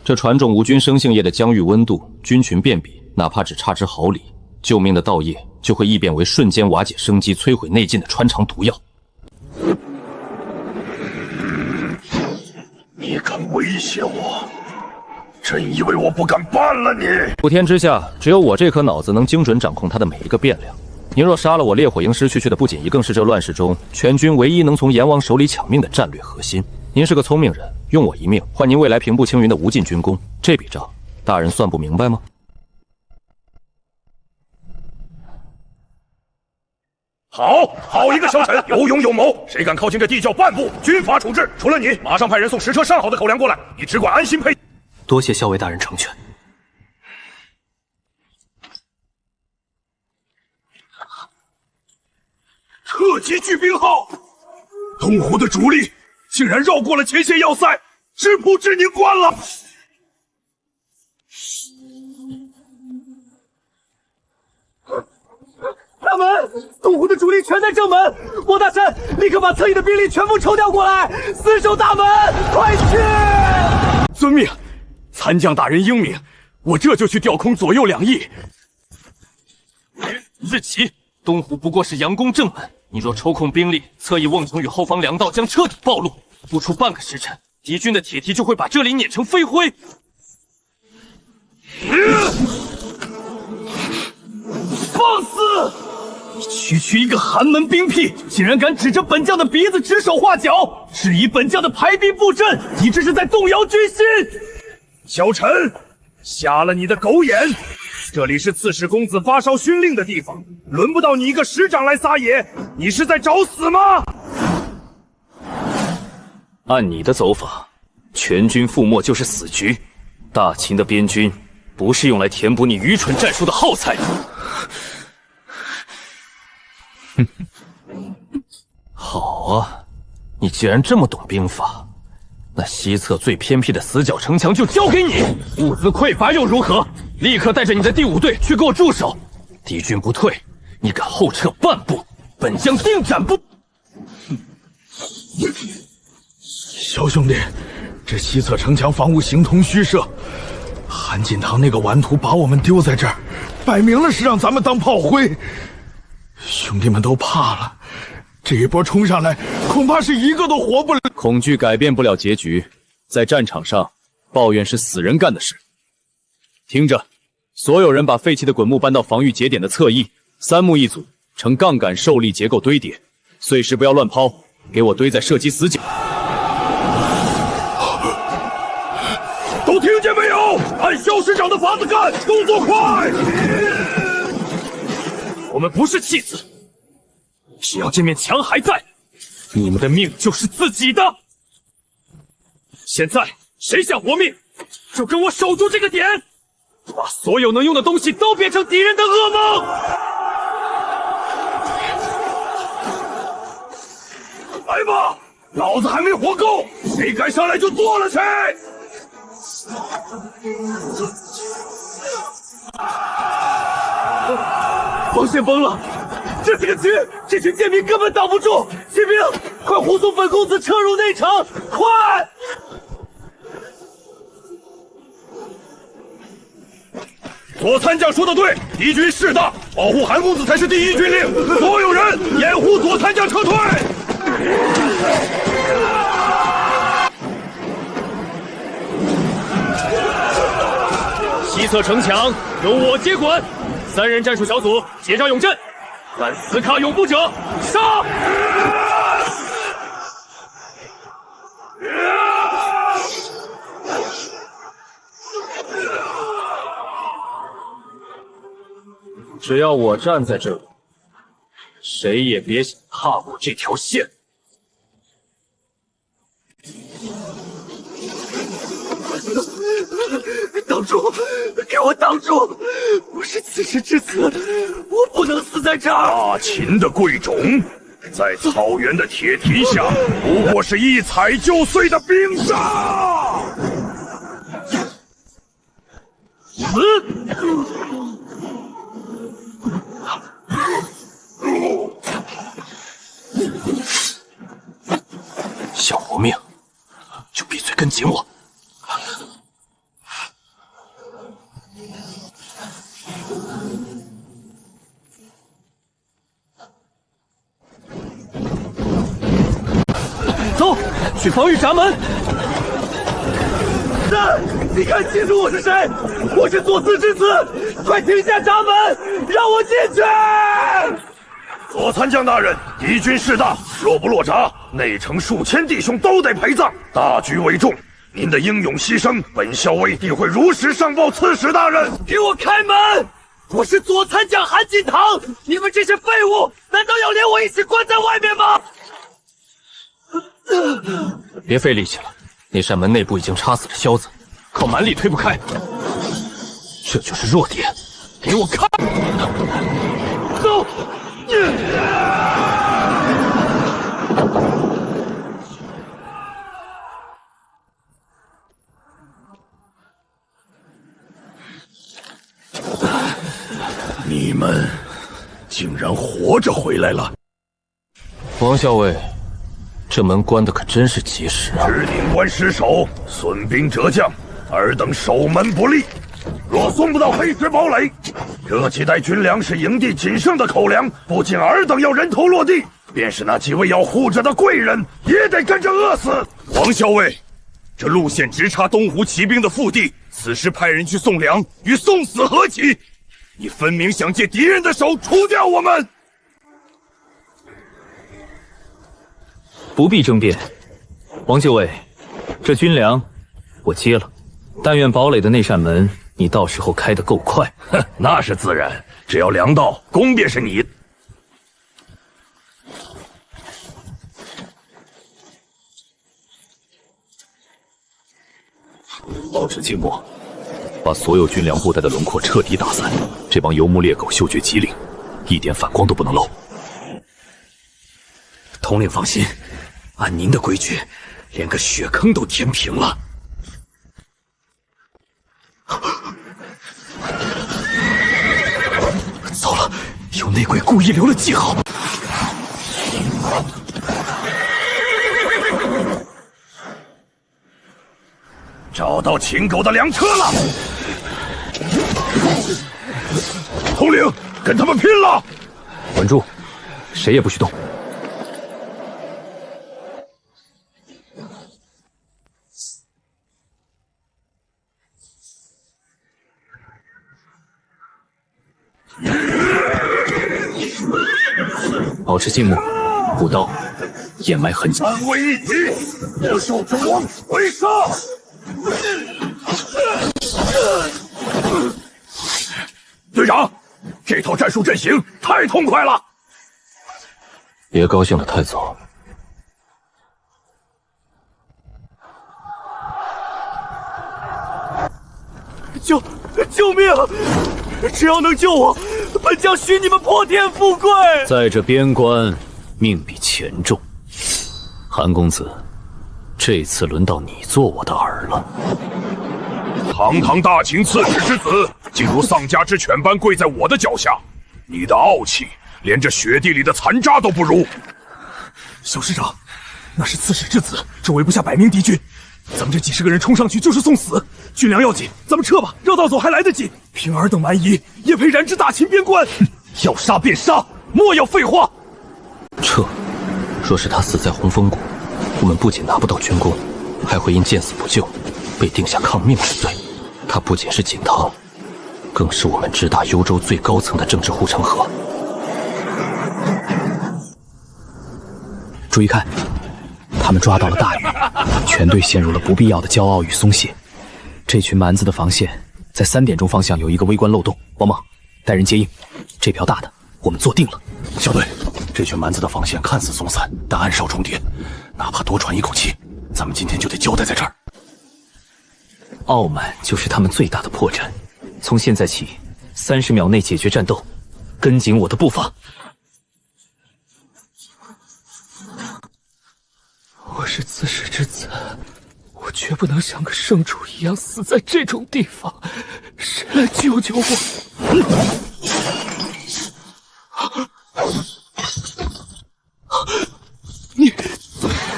Speaker 1: 这传种无菌生性液的疆域温度菌群变比，哪怕只差之毫厘，救命的道液就会异变为瞬间瓦解生机、摧毁内劲的穿肠毒药。
Speaker 9: 你敢威胁我？真以为我不敢办了你？
Speaker 1: 普天之下，只有我这颗脑子能精准掌控它的每一个变量。您若杀了我，烈火营失去的不仅一，更是这乱世中全军唯一能从阎王手里抢命的战略核心。您是个聪明人，用我一命换您未来平步青云的无尽军功，这笔账大人算不明白吗？
Speaker 9: 好一个小陈，有勇有谋，谁敢靠近这地窖半步，军法处置。除了你，马上派人送10车上好的口粮过来，你只管安心配。
Speaker 1: 多谢校尉大人成全。
Speaker 9: 特级巨兵号，东湖的主力竟然绕过了前线要塞，直扑志宁关了。
Speaker 3: 大门，东湖的主力全在正门，莫大山立刻把侧翼的兵力全部抽调过来，死守大门，快去！
Speaker 11: 遵命，参将大人英明，我这就去调空左右两翼。
Speaker 1: 日旗，东湖不过是佯攻正门，你若抽空兵力，侧翼瓮城与后方粮道将彻底暴露，不出半个时辰，敌军的铁蹄就会把这里碾成飞灰。
Speaker 3: 放肆！区区一个寒门兵屁，竟然敢指着本将的鼻子指手画脚，质疑本将的排兵布阵，你这是在动摇军心！
Speaker 9: 小陈，瞎了你的狗眼！这里是刺史公子发烧训令的地方，轮不到你一个师长来撒野，你是在找死吗？
Speaker 5: 按你的走法，全军覆没就是死局。大秦的边军不是用来填补你愚蠢战术的耗材。
Speaker 1: 好啊，你既然这么懂兵法，那西侧最偏僻的死角城墙就交给你。物资匮乏又如何？立刻带着你的第5队去给我驻守。敌军不退，你敢后撤半步，本将定斩不。
Speaker 3: 小兄弟，这西侧城墙防务形同虚设，韩锦堂那个顽徒把我们丢在这儿，摆明了是让咱们当炮灰。兄弟们都怕了，这一波冲上来，恐怕是一个都活不了。
Speaker 4: 恐惧改变不了结局，在战场上，抱怨是死人干的事。听着，所有人把废弃的滚木搬到防御节点的侧翼，3木一组，呈杠杆受力结构堆叠，碎石不要乱抛，给我堆在射击死角。
Speaker 9: 都听见没有？按肖师长的法子干，动作快！
Speaker 5: 我们不是弃子，只要这面墙还在，你们的命就是自己的。现在谁想活命，就跟我守住这个点，把所有能用的东西都变成敌人的噩梦。
Speaker 9: 来吧，老子还没活够，谁敢上来就剁了去！
Speaker 3: 防线崩了，这是个局，这群贱民根本挡不住。骑兵，快护送本公子撤入内城，快！
Speaker 9: 左参将说的对，敌军势大，保护韩公子才是第一军令。所有人掩护左参将撤退。
Speaker 3: 西侧城墙由我接管，3人战术小组接招永阵，凡死卡永不者杀！
Speaker 4: 只要我站在这里，谁也别想踏过这条线。
Speaker 3: 挡住！给我挡住！我是此时之子，我不能死在这儿。
Speaker 10: 大秦的贵种，在草原的铁蹄下，不过是一踩就碎的冰沙。
Speaker 1: 想活命，就闭嘴跟紧我。
Speaker 3: 走，去防御闸门。你看清楚我是谁？我是左慈之子，快停下闸门，让我进去！
Speaker 10: 左参将大人，敌军势大，若不落闸，内城数千弟兄都得陪葬。大局为重，您的英勇牺牲，本校尉定会如实上报刺史大人。
Speaker 3: 给我开门！我是左参将韩锦堂，你们这些废物，难道要连我一起关在外面吗？
Speaker 1: 别费力气了，那扇门内部已经插死了萧子，靠蛮力推不开。这就是弱点，给我看！
Speaker 3: 走！
Speaker 10: 你们竟然活着回来了！
Speaker 1: 王校尉，这门关的可真是及时啊！
Speaker 10: 置顶关失守，损兵折将，尔等守门不力。若送不到黑石堡垒，这几袋军粮是营地仅剩的口粮，不仅尔等要人头落地，便是那几位要护着的贵人也得跟着饿死。
Speaker 11: 王校尉，这路线直插东湖骑兵的腹地，此时派人去送粮，与送死何起？你分明想借敌人的手除掉我们！
Speaker 6: 不必争辩，王就尉，这军粮我接了，但愿堡垒的那扇门，你到时候开得够快。
Speaker 10: 哼，那是自然，只要粮到，功便是你。
Speaker 4: 保持静默，把所有军粮布袋的轮廓彻底打散。这帮游牧猎狗嗅觉极灵，一点反光都不能漏。
Speaker 7: 统领放心，按您的规矩，连个血坑都填平了。糟了，有内鬼故意留了记号。
Speaker 10: 找到秦狗的粮车了，统领，跟他们拼了！
Speaker 6: 稳住，谁也不许动。
Speaker 4: 保持静默，补刀，掩埋痕迹。
Speaker 10: 三位一体，我受之王回杀！队长，这套战术阵型太痛快了！
Speaker 1: 别高兴得太早。
Speaker 3: 救命！只要能救我，本将许你们破天富贵。
Speaker 4: 在这边关，命比钱重。韩公子，这次轮到你做我的儿了。
Speaker 10: 堂堂大秦刺史之子，竟如丧家之犬般跪在我的脚下，你的傲气连这雪地里的残渣都不如。
Speaker 3: 小师长，那是刺史之子，周围不下100名敌军，咱们这几十个人冲上去就是送死。军粮要紧，咱们撤吧，绕道走还来得及。凭尔等蛮夷，也配染指大秦边关？要杀便杀，莫要废话。
Speaker 1: 撤！若是他死在洪峰谷，我们不仅拿不到军功，还会因见死不救，被定下抗命之罪。他不仅是锦堂，更是我们直达幽州最高层的政治护城河。
Speaker 7: 注意看，他们抓到了大鱼，全队陷入了不必要的骄傲与松懈。这群蛮子的防线在3点钟方向有一个微观漏洞，王莽带人接应。这瓢大的我们坐定了。
Speaker 9: 小队，这群蛮子的防线看似松散，但暗哨重叠，哪怕多喘一口气，咱们今天就得交代在这儿。
Speaker 6: 傲慢就是他们最大的破绽。从现在起，30秒内解决战斗，跟紧我的步伐。
Speaker 8: 我是自始之子，我绝不能像个圣主一样死在这种地方。谁来救救我？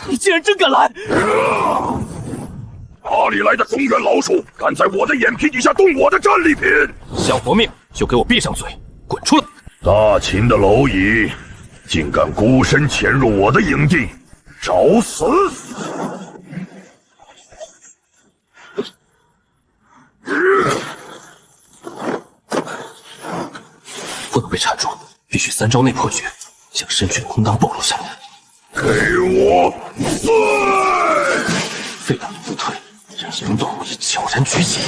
Speaker 8: 你竟然真敢来！
Speaker 11: 哪里来的中原老鼠，敢在我的眼皮底下动我的战利品？
Speaker 1: 想活命就给我闭上嘴，滚出来！
Speaker 11: 大秦的蝼蚁，竟敢孤身潜入我的营地，找死！
Speaker 1: 不能被缠住，必须3招内破局，将身躯空当暴露下来。
Speaker 11: 给我碎！
Speaker 1: 废了不退，让营动以悄然举起。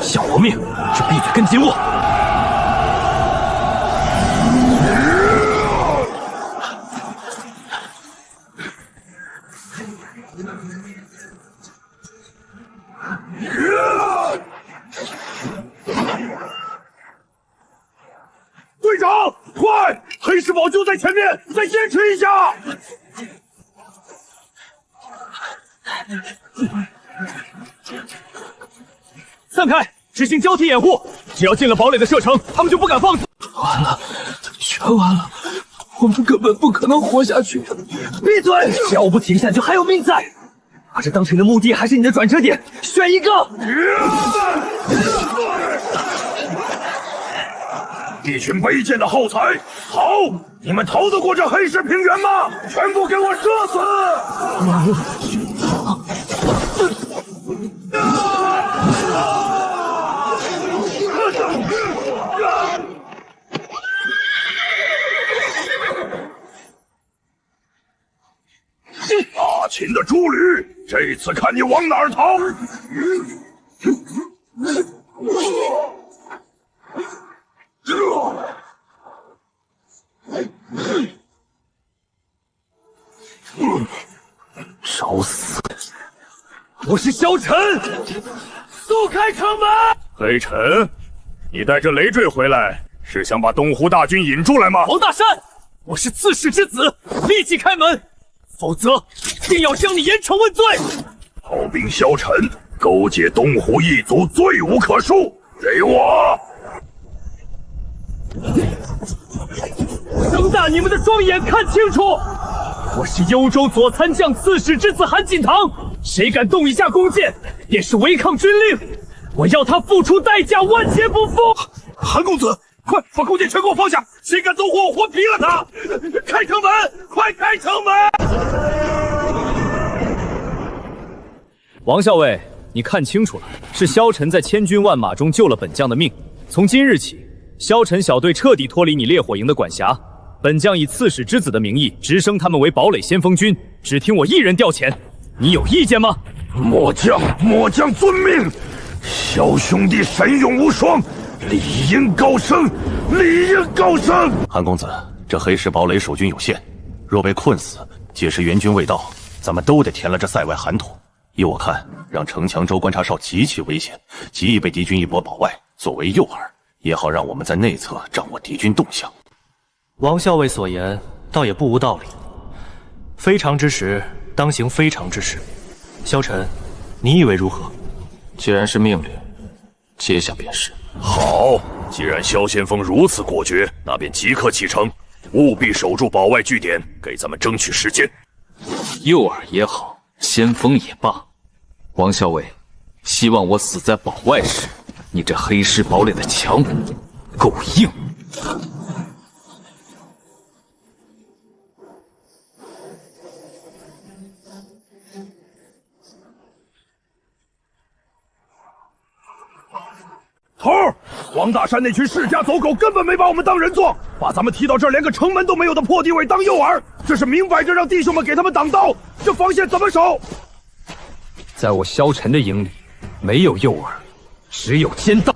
Speaker 6: 想活命就闭嘴跟紧我！
Speaker 11: 队长，快！黑石堡就在前面，再坚持一下！
Speaker 3: 散开，执行交替掩护。只要进了堡垒的射程，他们就不敢放肆。
Speaker 8: 完了，全完了，我们根本不可能活下去。
Speaker 3: 闭嘴！只要我不停下，就还有命在。把这当成你的目的，还是你的转折点，选一个。
Speaker 11: 一群卑贱的耗材！好，你们逃得过这黑石平原吗？全部给我射死！
Speaker 8: 完了！
Speaker 11: 大秦的猪驴，这次看你往哪儿逃！
Speaker 9: 找死！
Speaker 3: 我是萧晨，速开城门！
Speaker 11: 黑尘，你带着累赘回来，是想把东湖大军引出来吗？
Speaker 3: 王大山，我是自世之子，立即开门，否则定要将你严惩问罪！
Speaker 11: 炮兵萧晨，勾结东湖一族，罪无可恕！给我！
Speaker 3: 睁大你们的双眼，看清楚！我是幽州左参将刺史之子韩锦堂，谁敢动一下弓箭，便是违抗军令。我要他付出代价，万劫不复！
Speaker 11: 韩公子，快把弓箭全给我放下！谁敢走火，我活劈了他！开城门，快开城门！
Speaker 4: 王校尉，你看清楚了，是萧晨在千军万马中救了本将的命。从今日起，萧晨小队彻底脱离你烈火营的管辖。本将以刺史之子的名义直升他们为堡垒先锋军，只听我一人调遣，你有意见吗？
Speaker 11: 末将遵命。萧兄弟神勇无双，理应高升，理应高升。
Speaker 9: 韩公子，这黑石堡垒守军有限，若被困死，届时援军未到，咱们都得填了这塞外寒土。依我看，让城墙周观察哨极其危险，极易被敌军一波保外，作为诱饵，也好让我们在内侧掌握敌军动向。
Speaker 5: 王校尉所言倒也不无道理，非常之时当行非常之事。萧晨，你以为如何？
Speaker 1: 既然是命令，接下便是。
Speaker 11: 好，既然萧先锋如此果决，那便即刻启程，务必守住堡外据点，给咱们争取时间。
Speaker 1: 诱饵也好，先锋也罢，王校尉，希望我死在堡外时，
Speaker 6: 你这黑石堡垒的墙够硬。
Speaker 11: 头儿，黄大山那群世家走狗根本没把我们当人做，把咱们踢到这儿连个城门都没有的破地位当诱饵，这是明摆着让弟兄们给他们挡刀，这防线怎么守？
Speaker 6: 在我萧晨的营里，没有诱饵，只有奸盗。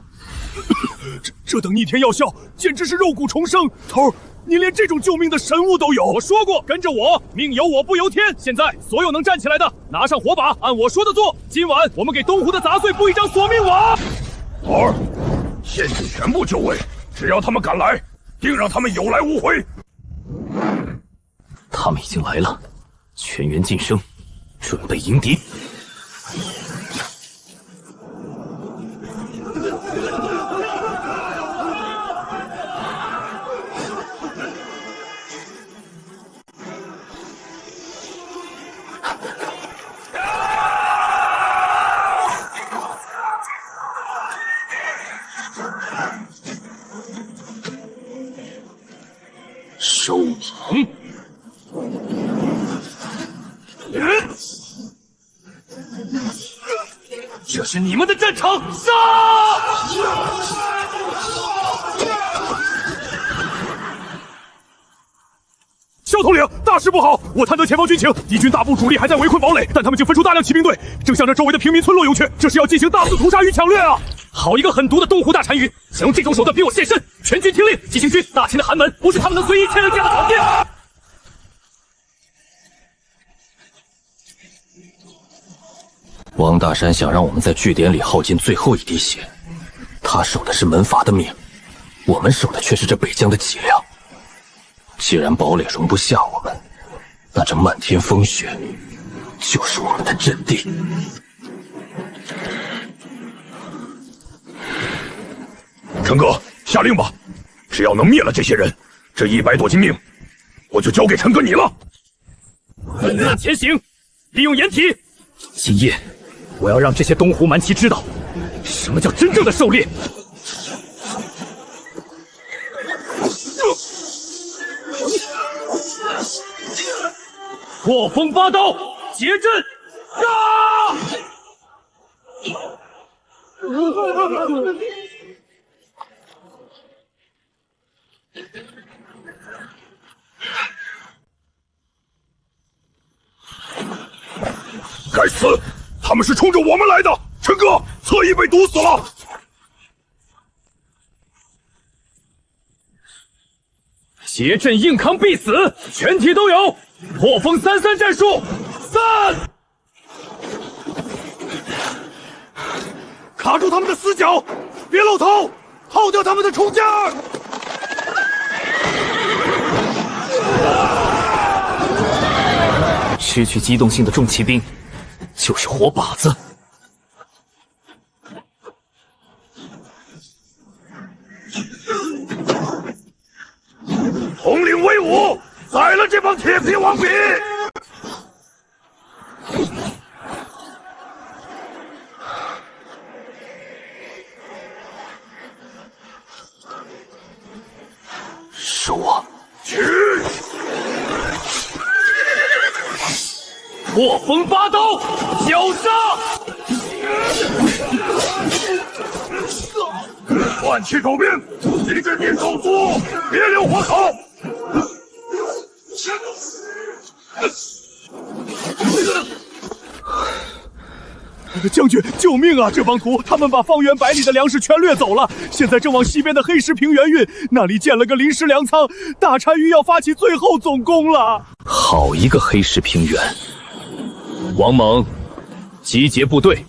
Speaker 11: 这等逆天药效，简直是肉骨重生！头儿，你连这种救命的神物都有！
Speaker 3: 我说过，跟着我，命由我不由天。现在所有能站起来的，拿上火把，按我说的做。今晚我们给东湖的杂碎布一张索命网。
Speaker 11: 头儿，现在全部就位，只要他们敢来，定让他们有来无回。
Speaker 6: 他们已经来了，全员晋升，准备迎敌。
Speaker 1: 收网！
Speaker 3: 这是你们的战场，杀！
Speaker 11: 萧统领，大事不好！我探得前方军情，敌军大部主力还在围困堡垒，但他们竟分出大量骑兵队，正向着周围的平民村落涌去，这是要进行大肆屠杀与抢掠啊！
Speaker 3: 好一个狠毒的东湖大单于，想用这种手段逼我现身！全军听令，急行军！大秦的寒门不是他们能随意迁移家的条件。
Speaker 1: 王大山想让我们在据点里耗尽最后一滴血，他守的是门阀的命，我们守的却是这北疆的脊梁。既然堡垒容不下我们，那这漫天风雪就是我们的阵地。
Speaker 11: 陈哥，下令吧！只要能灭了这些人，这100多斤命，我就交给陈哥你了。
Speaker 3: 奋战前行，利用掩体。今夜，我要让这些东湖蛮骑知道，什么叫真正的狩猎。破风八刀，结阵，杀！
Speaker 11: 该死！他们是冲着我们来的！陈哥，侧翼被堵死了！
Speaker 3: 结阵硬扛必死，全体都有！破风3-3战术，散！
Speaker 11: 卡住他们的死角，别露头，耗掉他们的冲劲儿！
Speaker 3: 失去机动性的重骑兵，就是活靶子。
Speaker 11: 统领威武，宰了这帮铁皮王比！
Speaker 1: 是我。
Speaker 11: 去！
Speaker 3: 破风八刀，绞杀！
Speaker 11: 换气口兵，敌阵别手足，别留活口！将军，救命啊！这帮徒，他们把方圆100里的粮食全掠走了，现在正往西边的黑石平原运，那里建了个临时粮仓，大单于要发起最后总攻了。
Speaker 6: 好一个黑石平原！王猛，集结部队，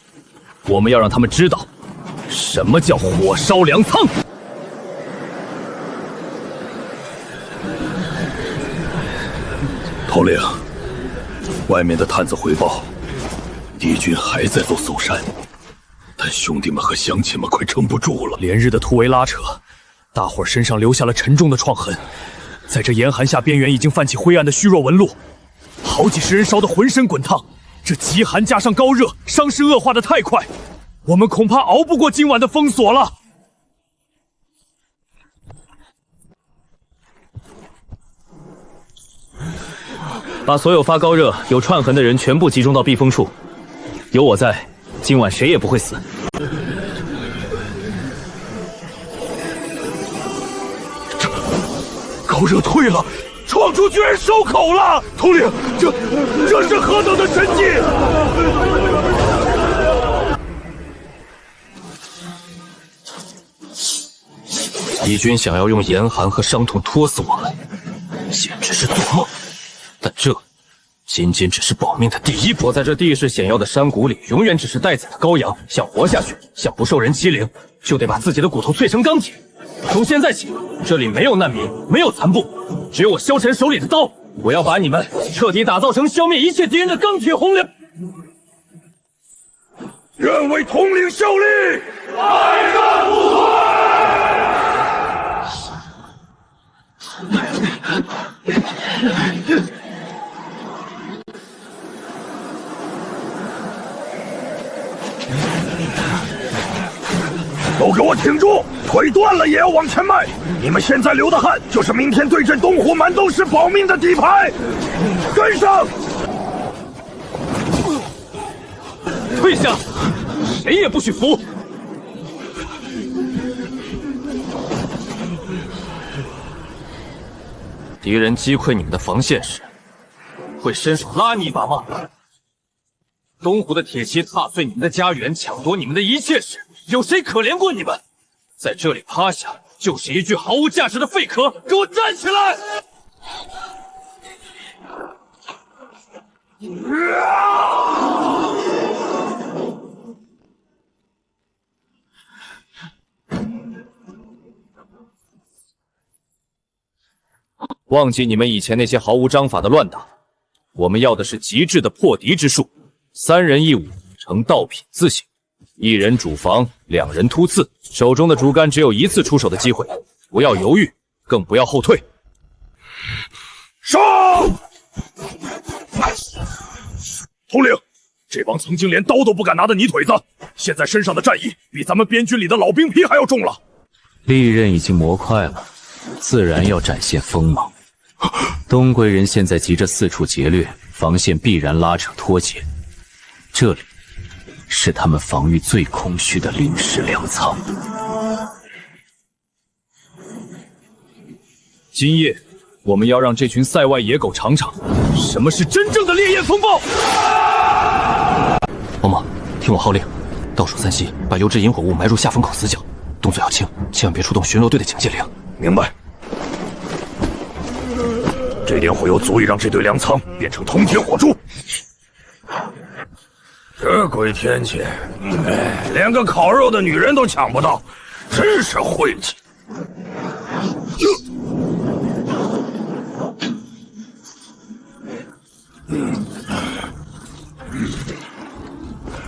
Speaker 6: 我们要让他们知道什么叫火烧粮仓。
Speaker 11: 头领，外面的探子回报，敌军还在做搜山，但兄弟们和乡亲们快撑不住了。
Speaker 3: 连日的突围拉扯，大伙儿身上留下了沉重的创痕，在这严寒下，边缘已经泛起灰暗的虚弱纹路，好几十人烧得浑身滚烫。这极寒加上高热，伤势恶化的太快，
Speaker 11: 我们恐怕熬不过今晚的封锁了。
Speaker 5: 把所有发高热、有串痕的人全部集中到避风处，有我在，今晚谁也不会死。
Speaker 11: 高热退了，创主居然收口了！统领，这是何等的神迹！
Speaker 1: 敌军想要用严寒和伤痛拖死我们，简直是做梦。但这仅仅只是保命的第一步。我在这地势险要的山谷里，永远只是待宰的羔羊。想活下去，想不受人欺凌，就得把自己的骨头淬成钢铁。从现在起，这里没有难民，没有残部，只有我萧晨手里的刀。我要把你们彻底打造成消灭一切敌人的钢铁洪流。
Speaker 11: 愿为统领效力，
Speaker 3: 百战不退。
Speaker 11: 都给我挺住！腿断了也要往前迈！你们现在流的汗，就是明天对阵东湖蛮斗士保命的底牌！跟上！
Speaker 1: 退下！谁也不许服！敌人击溃你们的防线时，会伸手拉你一把吗？东湖的铁骑踏碎你们的家园，抢夺你们的一切时，有谁可怜过你们？在这里趴下，就是一具毫无价值的废壳！给我站起来！忘记你们以前那些毫无章法的乱打，我们要的是极致的破敌之术。3人1舞，呈道品字形，一人主防，2人突刺，手中的竹竿只有一次出手的机会，不要犹豫，更不要后退。
Speaker 11: 上！统领，这帮曾经连刀都不敢拿的泥腿子，现在身上的战意比咱们边军里的老兵皮还要重了。
Speaker 1: 利刃已经磨快了，自然要展现锋芒。东归人现在急着四处劫掠，防线必然拉扯脱节。这里是他们防御最空虚的临时粮仓。
Speaker 4: 今夜，我们要让这群塞外野狗尝尝什么是真正的烈焰风暴。
Speaker 1: 王莽，听我号令，倒数3息，把油脂引火物埋入下风口死角，动作要轻，千万别触动巡逻队的警戒令。
Speaker 11: 明白。这点火油足以让这堆粮仓变成通天火柱。这鬼天气，连个烤肉的女人都抢不到，真是晦气。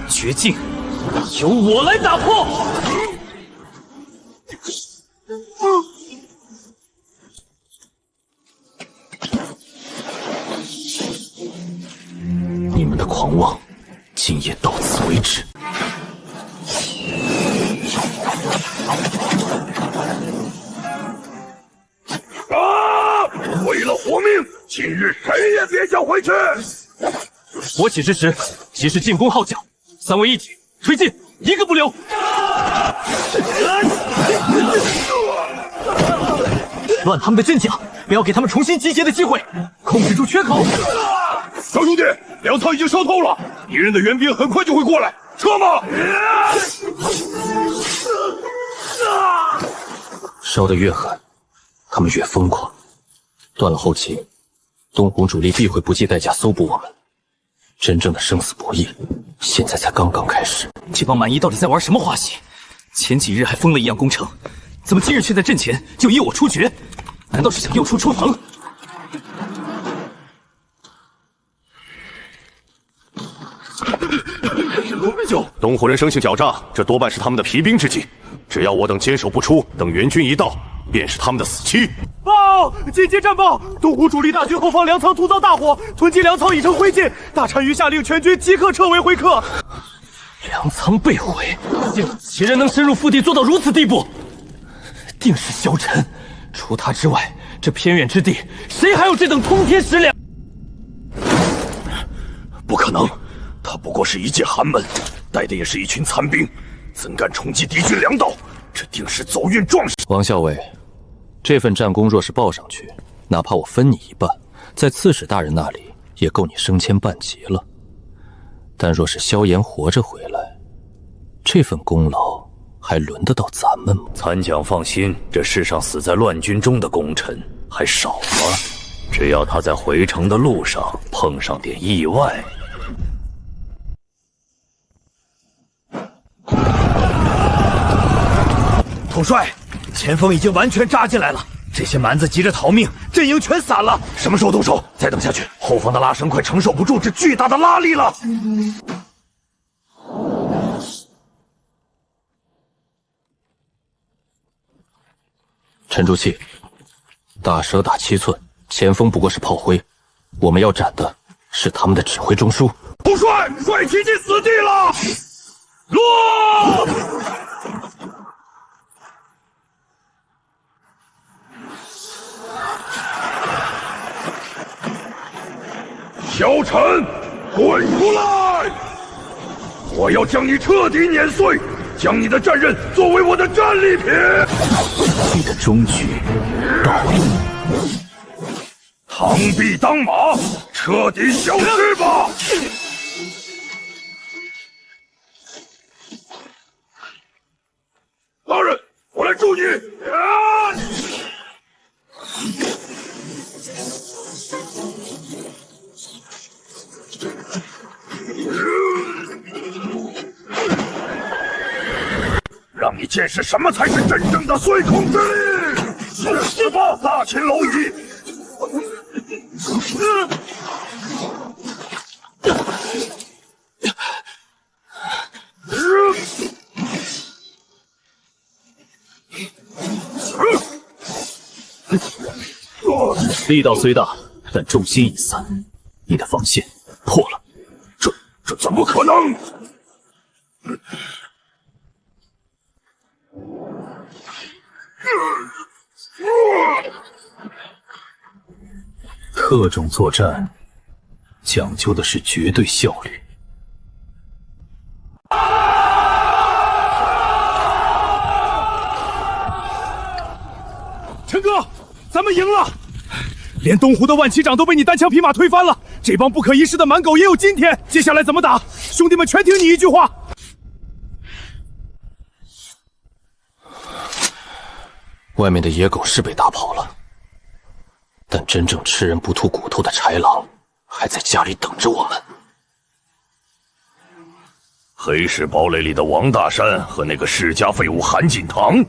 Speaker 1: 绝境由我来打破。你们的狂妄，今夜到此为止。
Speaker 11: 啊！为了活命，今日谁也别想回去。
Speaker 1: 火起之时，即是进攻号角，3位一体，推进，一个不留。乱他们的阵脚，不要给他们重新集结的机会，控制住缺口。
Speaker 11: 小兄弟，粮仓已经烧透了，敌人的援兵很快就会过来，撤吧！
Speaker 1: 烧得越狠，他们越疯狂。断了后勤，东湖主力必会不计代价搜捕我们。真正的生死博弈，现在才刚刚开始。
Speaker 12: 这帮蛮夷到底在玩什么花戏？前几日还封了一样工程，怎么今日却在阵前就以我出绝？难道是想诱出春横？
Speaker 10: 东湖人生性狡诈，这多半是他们的疲兵之计。只要我等坚守不出，等援军一到，便是他们的死期。
Speaker 11: 报！紧急战报！东湖主力大军后方粮仓突遭大火，囤积粮草已成灰烬。大单于下令全军即刻撤回回客。
Speaker 1: 粮
Speaker 5: 粮仓被毁，见此其人能深入腹地做到如此地步，定是萧晨。除他之外，这偏远之地谁还有这等通天食粮？
Speaker 2: 不可能，他不过是一介寒门，带的也是一群残兵，怎敢冲击敌军粮道？这定是走运壮士。
Speaker 1: 王校尉，这份战功若是报上去，哪怕我分你一半，在刺史大人那里也够你升迁半级了。但若是萧炎活着回来，这份功劳还轮得到咱们吗？
Speaker 7: 参将放心，这世上死在乱军中的功臣还少吗？只要他在回城的路上碰上点意外，
Speaker 2: 统帅，前锋已经完全扎进来了，这些蛮子急着逃命，阵营全散了。什么时候动手？再等下去，后方的拉绳快承受不住这巨大的拉力了。
Speaker 1: 沉住气，大蛇打7寸，前锋不过是炮灰，我们要斩的是他们的指挥中枢。
Speaker 2: 统帅，帅旗进死地了！落！萧晨，滚出来！我要将你彻底碾碎，将你的战刃作为我的战利品。
Speaker 7: 你的终局到了，
Speaker 2: 螳臂当马，彻底消失吧！大人，我来助你！让你见识什么才是真正的碎空之力！是吧，大秦蝼蚁！
Speaker 4: 力道虽大，但重心已散，你的防线破了。
Speaker 2: 这怎么可能？
Speaker 9: 特种作战讲究的是绝对效率。
Speaker 11: 陈哥，咱们赢了！连东湖的万骑长都被你单枪匹马推翻了，这帮不可一世的蛮狗也有今天。接下来怎么打？兄弟们全听你一句话。
Speaker 1: 外面的野狗是被打跑了，但真正吃人不吐骨头的豺狼还在家里等着我们。
Speaker 2: 黑石堡垒里的王大山和那个世家废物韩锦堂，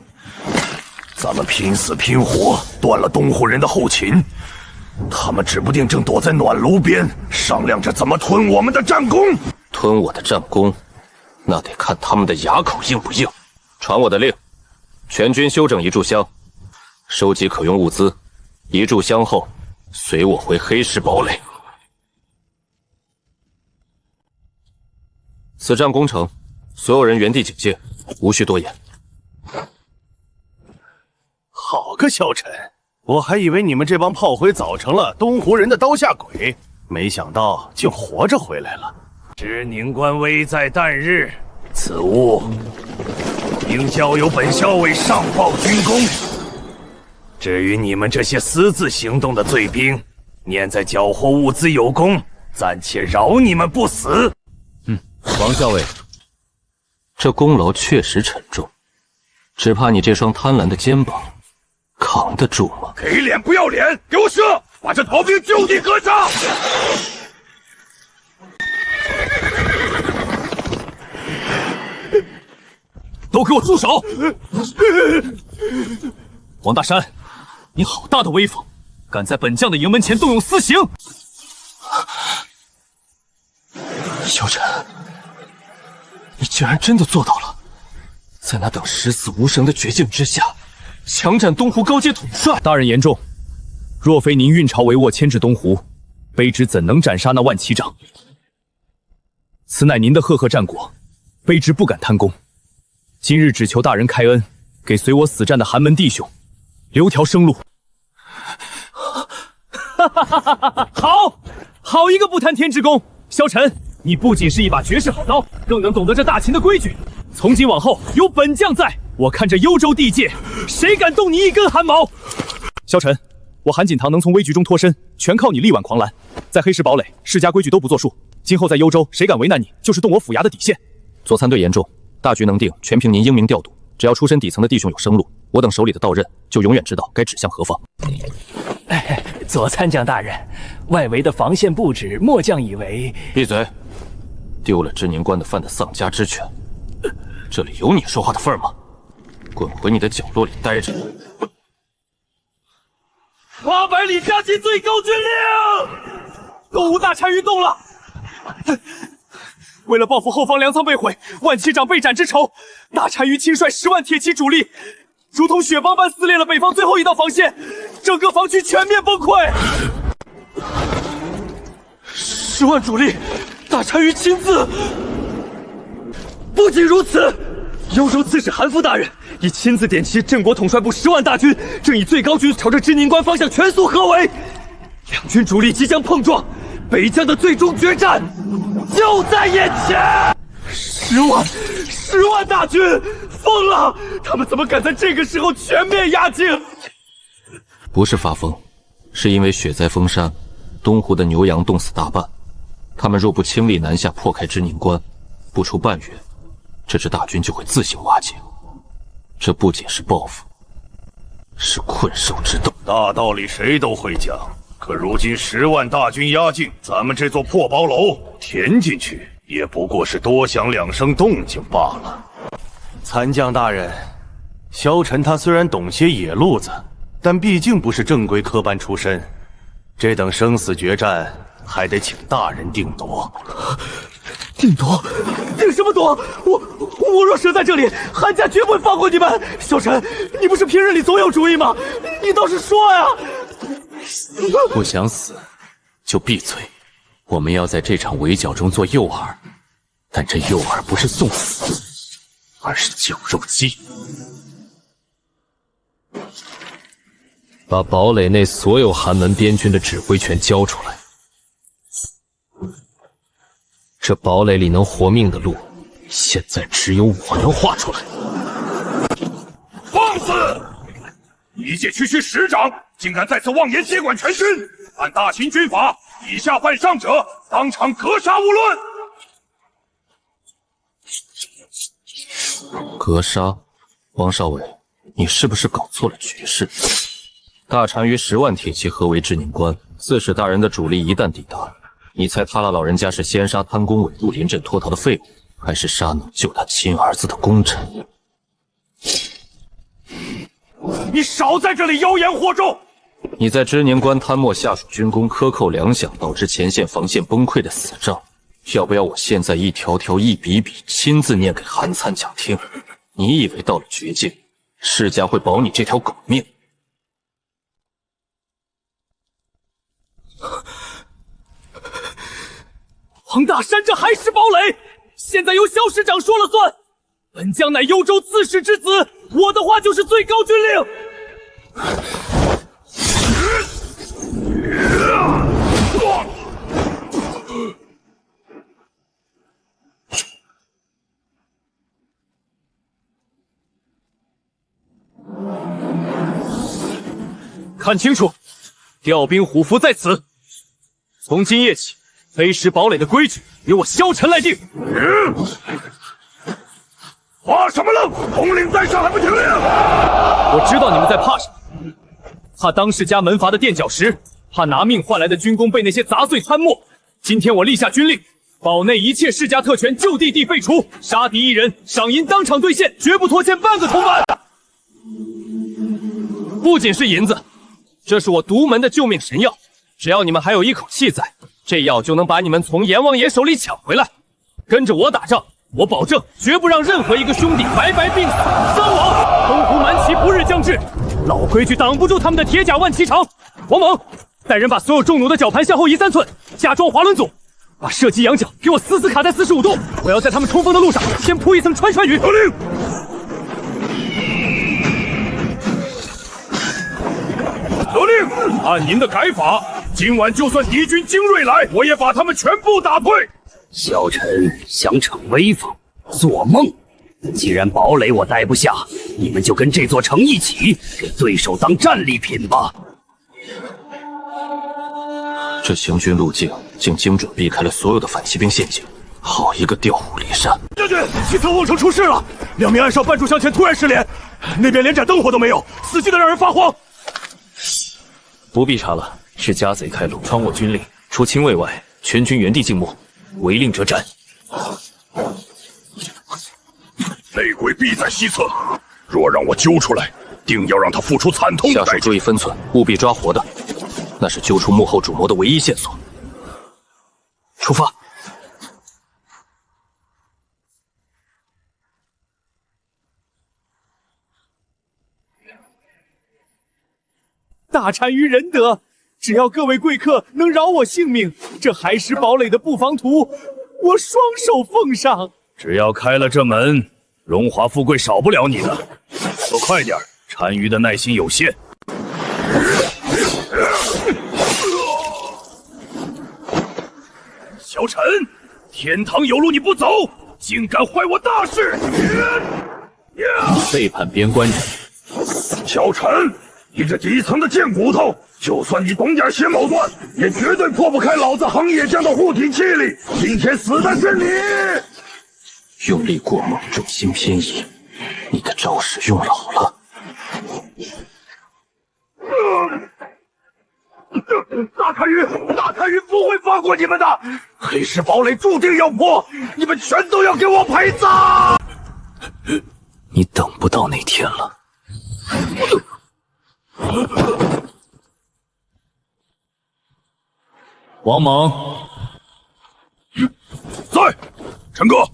Speaker 2: 咱们拼死拼活断了东湖人的后勤，他们指不定正躲在暖炉边商量着怎么吞我们的战功。
Speaker 1: 吞我的战功，那得看他们的牙口硬不硬。传我的令，全军休整一炷香，收集可用物资，一炷香后随我回黑石堡垒。此战攻城，所有人原地警戒，无需多言。
Speaker 9: 好个萧晨，我还以为你们这帮炮灰早成了东湖人的刀下鬼，没想到竟活着回来了。
Speaker 2: 知宁关危在旦日，此物应交由本校尉上报军功。至于你们这些私自行动的罪兵，念在缴获物资有功，暂且饶你们不死。
Speaker 1: 王校尉，这功劳确实沉重，只怕你这双贪婪的肩膀扛得住吗？
Speaker 2: 给脸不要脸，给我射！把这逃兵就地格杀！
Speaker 12: 都给我住手！王大山，你好大的威风，敢在本将的营门前动用私刑！
Speaker 1: 萧晨，你竟然真的做到了，在那等十死无生的绝境之下，强斩东湖高阶统帅。
Speaker 4: 大人言重，若非您运朝帷幄牵制东湖，卑职怎能斩杀那万骑长？此乃您的赫赫战果，
Speaker 3: 卑职不敢贪功，今日只求大人开恩，给随我死战的寒门弟兄留条生路。好一个不贪天之功！萧晨，你不仅是一把绝世好刀，更能懂得这大秦的规矩。从今往后，有本将在，我看这幽州地界，谁敢动你一根汗毛？萧晨，我韩锦堂能从危局中脱身，全靠你力挽狂澜。在黑石堡垒，世家规矩都不作数，今后在幽州，谁敢为难你，就是动我府衙的底线。
Speaker 1: 左参对严重，大局能定，全凭您英明调度。只要出身底层的弟兄有生路，我等手里的道刃就永远知道该指向何方。
Speaker 5: 左参将大人，外围的防线布置，末将以为……
Speaker 1: 闭嘴！丢了知宁关的犯的丧家之权，这里有你说话的份吗？滚回你的角落里待着。
Speaker 3: 800里加急最高军令！东吴大单于动了！为了报复后方粮仓被毁、万骑长被斩之仇，大单于亲率10万铁骑主力，如同雪崩般撕裂了北方最后一道防线，整个防区全面崩溃。10万主力，大单于亲自。不仅如此，幽州刺史韩馥大人已亲自点齐镇国统帅部10万大军，正以最高军朝着知宁关方向全速合围。两军主力即将碰撞，北疆的最终决战就在眼前。10万大军，疯了！他们怎么敢在这个时候全面压境？
Speaker 1: 不是发疯，是因为雪灾封山，东湖的牛羊冻死大半。他们若不倾力南下破开知宁关，不出半月，这支大军就会自行瓦解。这不仅是报复，是困兽之斗。
Speaker 10: 大道理谁都会讲，可如今10万大军压境，咱们这座破堡楼填进去，也不过是多响2声动静罢了。
Speaker 9: 参将大人，萧晨他虽然懂些野路子，但毕竟不是正规科班出身，这等生死决战还得请大人定夺。
Speaker 3: 定夺？定什么夺？我若折在这里，韩家绝不会放过你们。萧晨，你不是平日里总有主意吗？你倒是说呀！
Speaker 8: 不想死就闭嘴。我们要在这场围剿中做诱饵，但这诱饵不是送死，而是绞肉机。把堡垒内所有寒门边军的指挥权交出来。这堡垒里能活命的路，现在只有我能画出来。
Speaker 10: 放肆！一介区区10长，竟敢在此妄言接管全军！按大秦军法，以下犯上者，当场格杀勿论。
Speaker 1: 格杀？王少伟，你是不是搞错了局势？大单于10万铁骑合围知宁关，刺史大人的主力一旦抵达，你猜他那老人家是先杀贪功伪路临阵脱逃的废物，还是杀能救他亲儿子的功臣？
Speaker 10: 你少在这里妖言惑众！
Speaker 1: 你在知宁关贪墨下属军功克扣粮饷，导致前线防线崩溃的死账，要不要我现在一条条一笔笔亲自念给韩参讲听？你以为到了绝境，世家会保你这条狗命？
Speaker 3: 王大山，这还是堡垒，现在由萧师长说了算。本将乃幽州刺史之子，我的话就是最高军令。看清楚，调兵虎符在此。从今夜起，黑石堡垒的规矩由我萧晨来定。
Speaker 10: 发什么愣？统领在上还不听令？
Speaker 3: 我知道你们在怕什么，怕当世家门阀的垫脚石，怕拿命换来的军功被那些杂碎参没。今天我立下军令，堡内一切世家特权就地废除，杀敌1人，赏银当场兑现，绝不拖欠半个铜板。不仅是银子，这是我独门的救命神药，只要你们还有一口气在，这药就能把你们从阎王爷手里抢回来。跟着我打仗，我保证绝不让任何一个兄弟白白病死伤亡。东湖蛮骑不日将至，老规矩挡不住他们的铁甲万骑长。王猛，带人把所有重弩的绞盘向后移3寸，加装滑轮组。把射击仰角给我死死卡在45度，我要在他们冲锋的路上先铺一层穿山云。
Speaker 10: 得令。
Speaker 3: 得令，按您的改法，今晚就算敌军精锐来，我也把他们全部打退。
Speaker 7: 小臣想逞威风，做梦！既然堡垒我待不下，你们就跟这座城一起给对手当战利品吧。
Speaker 1: 这行军路径竟精准避开了所有的反骑兵陷阱，好一个调虎离山！
Speaker 11: 将军，西侧瓮城出事了，2名暗哨半炷香前突然失联，那边连盏灯火都没有，死气的让人发慌。
Speaker 5: 不必查了，是家贼开路，穿我军令，除亲卫外，全军原地静默，违令者斩。
Speaker 10: 内鬼必在西侧，若让我揪出来，定要让他付出惨痛的代价。
Speaker 1: 下手注意分寸，务必抓活的，那是揪出幕后主谋的唯一线索。出发。
Speaker 11: 大产于仁德，只要各位贵客能饶我性命，这海石堡垒的布防图，我双手奉上。
Speaker 3: 只要开了这门，荣华富贵少不了你的。做快点，单于的耐心有限。小臣，天堂有路你不走，竟敢坏我大事！
Speaker 5: 背叛边关人，
Speaker 10: 小臣，你这底层的贱骨头，就算你懂点邪毛断，也绝对破不开老子横野将的护体气力。今天死的是你！
Speaker 1: 用力过猛，重心偏移，你的招式用老了。
Speaker 10: 大单于不会放过你们的！黑石堡垒注定要破，你们全都要给我陪葬！
Speaker 1: 你等不到那天了。
Speaker 3: 王猛，
Speaker 10: 在，陈哥，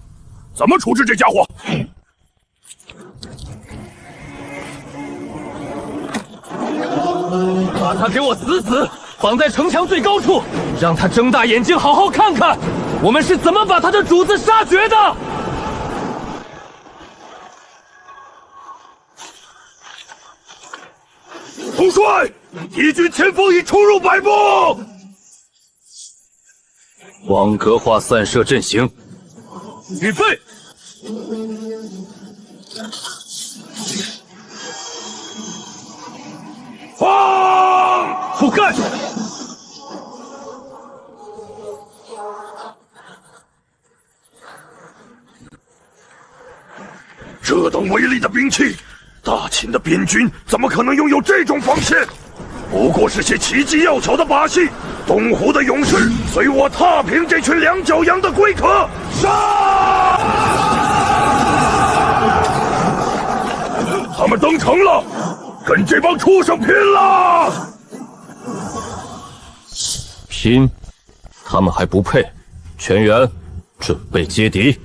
Speaker 10: 怎么处置这家伙？
Speaker 3: 把他给我死死绑在城墙最高处，让他睁大眼睛好好看看，我们是怎么把他的主子杀绝的！
Speaker 10: 统帅，敌军前锋已冲入百步。
Speaker 1: 网格化散射阵型，
Speaker 3: 预备。
Speaker 10: 放！
Speaker 3: 覆盖！
Speaker 10: 这等威力的兵器，大秦的边军怎么可能拥有这种防线？不过是些奇技要巧的把戏。东湖的勇士，随我踏平这群两脚羊的龟壳！杀！他们登城了，跟这帮畜生拼了！
Speaker 1: 拼？他们还不配！全员准备接敌！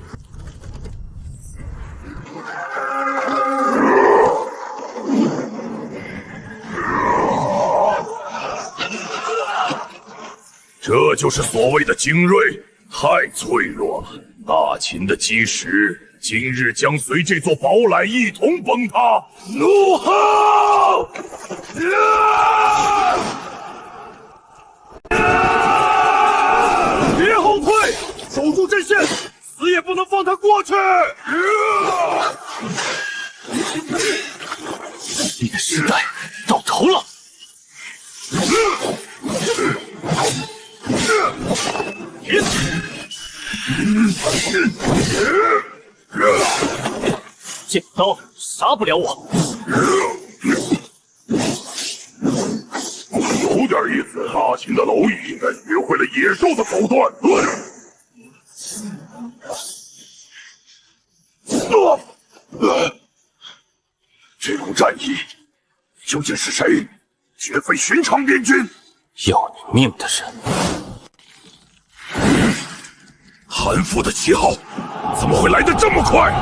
Speaker 10: 这就是所谓的精锐，太脆弱了。大秦的基石，今日将随这座堡垒一同崩塌！怒吼！
Speaker 11: 别后退，守住阵线，死也不能放他过去！
Speaker 1: 你的时代到头了！
Speaker 3: 剑刀杀不了我。
Speaker 10: 有点意思，大秦的蝼蚁应该学会了野兽的手段。这种战役究竟是谁？绝非寻常边军，
Speaker 1: 要你命的人。
Speaker 10: 韩父的旗号怎么会来得这么快？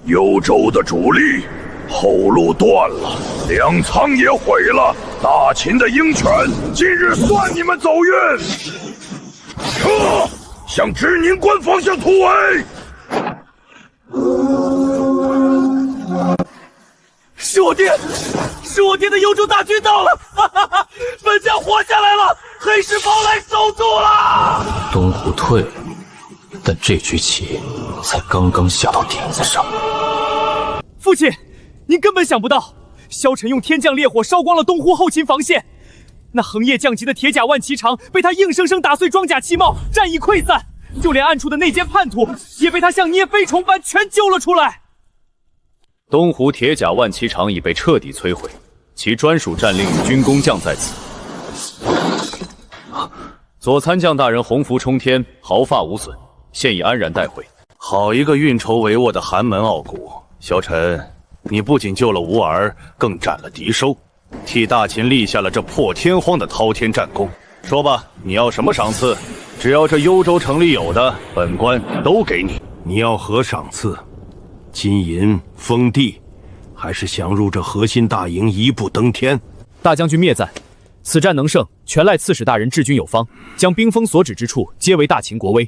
Speaker 11: 幽州的主力后路断了，粮仓也毁了，大秦的鹰犬今日算你们走运。撤，向知宁关方向突围。
Speaker 3: 是我爹，是我爹的幽州大军到了，哈哈哈！本将活下来了，黑石堡来守住了。
Speaker 1: 东湖退了，但这局棋才刚刚下到点子上。
Speaker 3: 父亲，您根本想不到，萧晨用天降烈火烧光了东湖后勤防线，那横夜降级的铁甲万骑长被他硬生生打碎装甲旗帽，战意溃散，就连暗处的内奸叛徒也被他像捏飞虫般全揪了出来。
Speaker 4: 东湖铁甲万骑长已被彻底摧毁，其专属战令与军功降在此。左参将大人鸿福冲天，毫发无损，现已安然带回。
Speaker 9: 好一个运筹帷幄的寒门傲骨！萧晨，你不仅救了吾儿，更斩了敌收，替大秦立下了这破天荒的滔天战功。说吧，你要什么赏赐？只要这幽州城里有的，本官都给你。你要何赏赐？金银、封地，还是想入这核心大营一步登天？
Speaker 3: 大将军灭赞，此战能胜，全赖刺史大人治军有方，将兵锋所指之处，皆为大秦国威。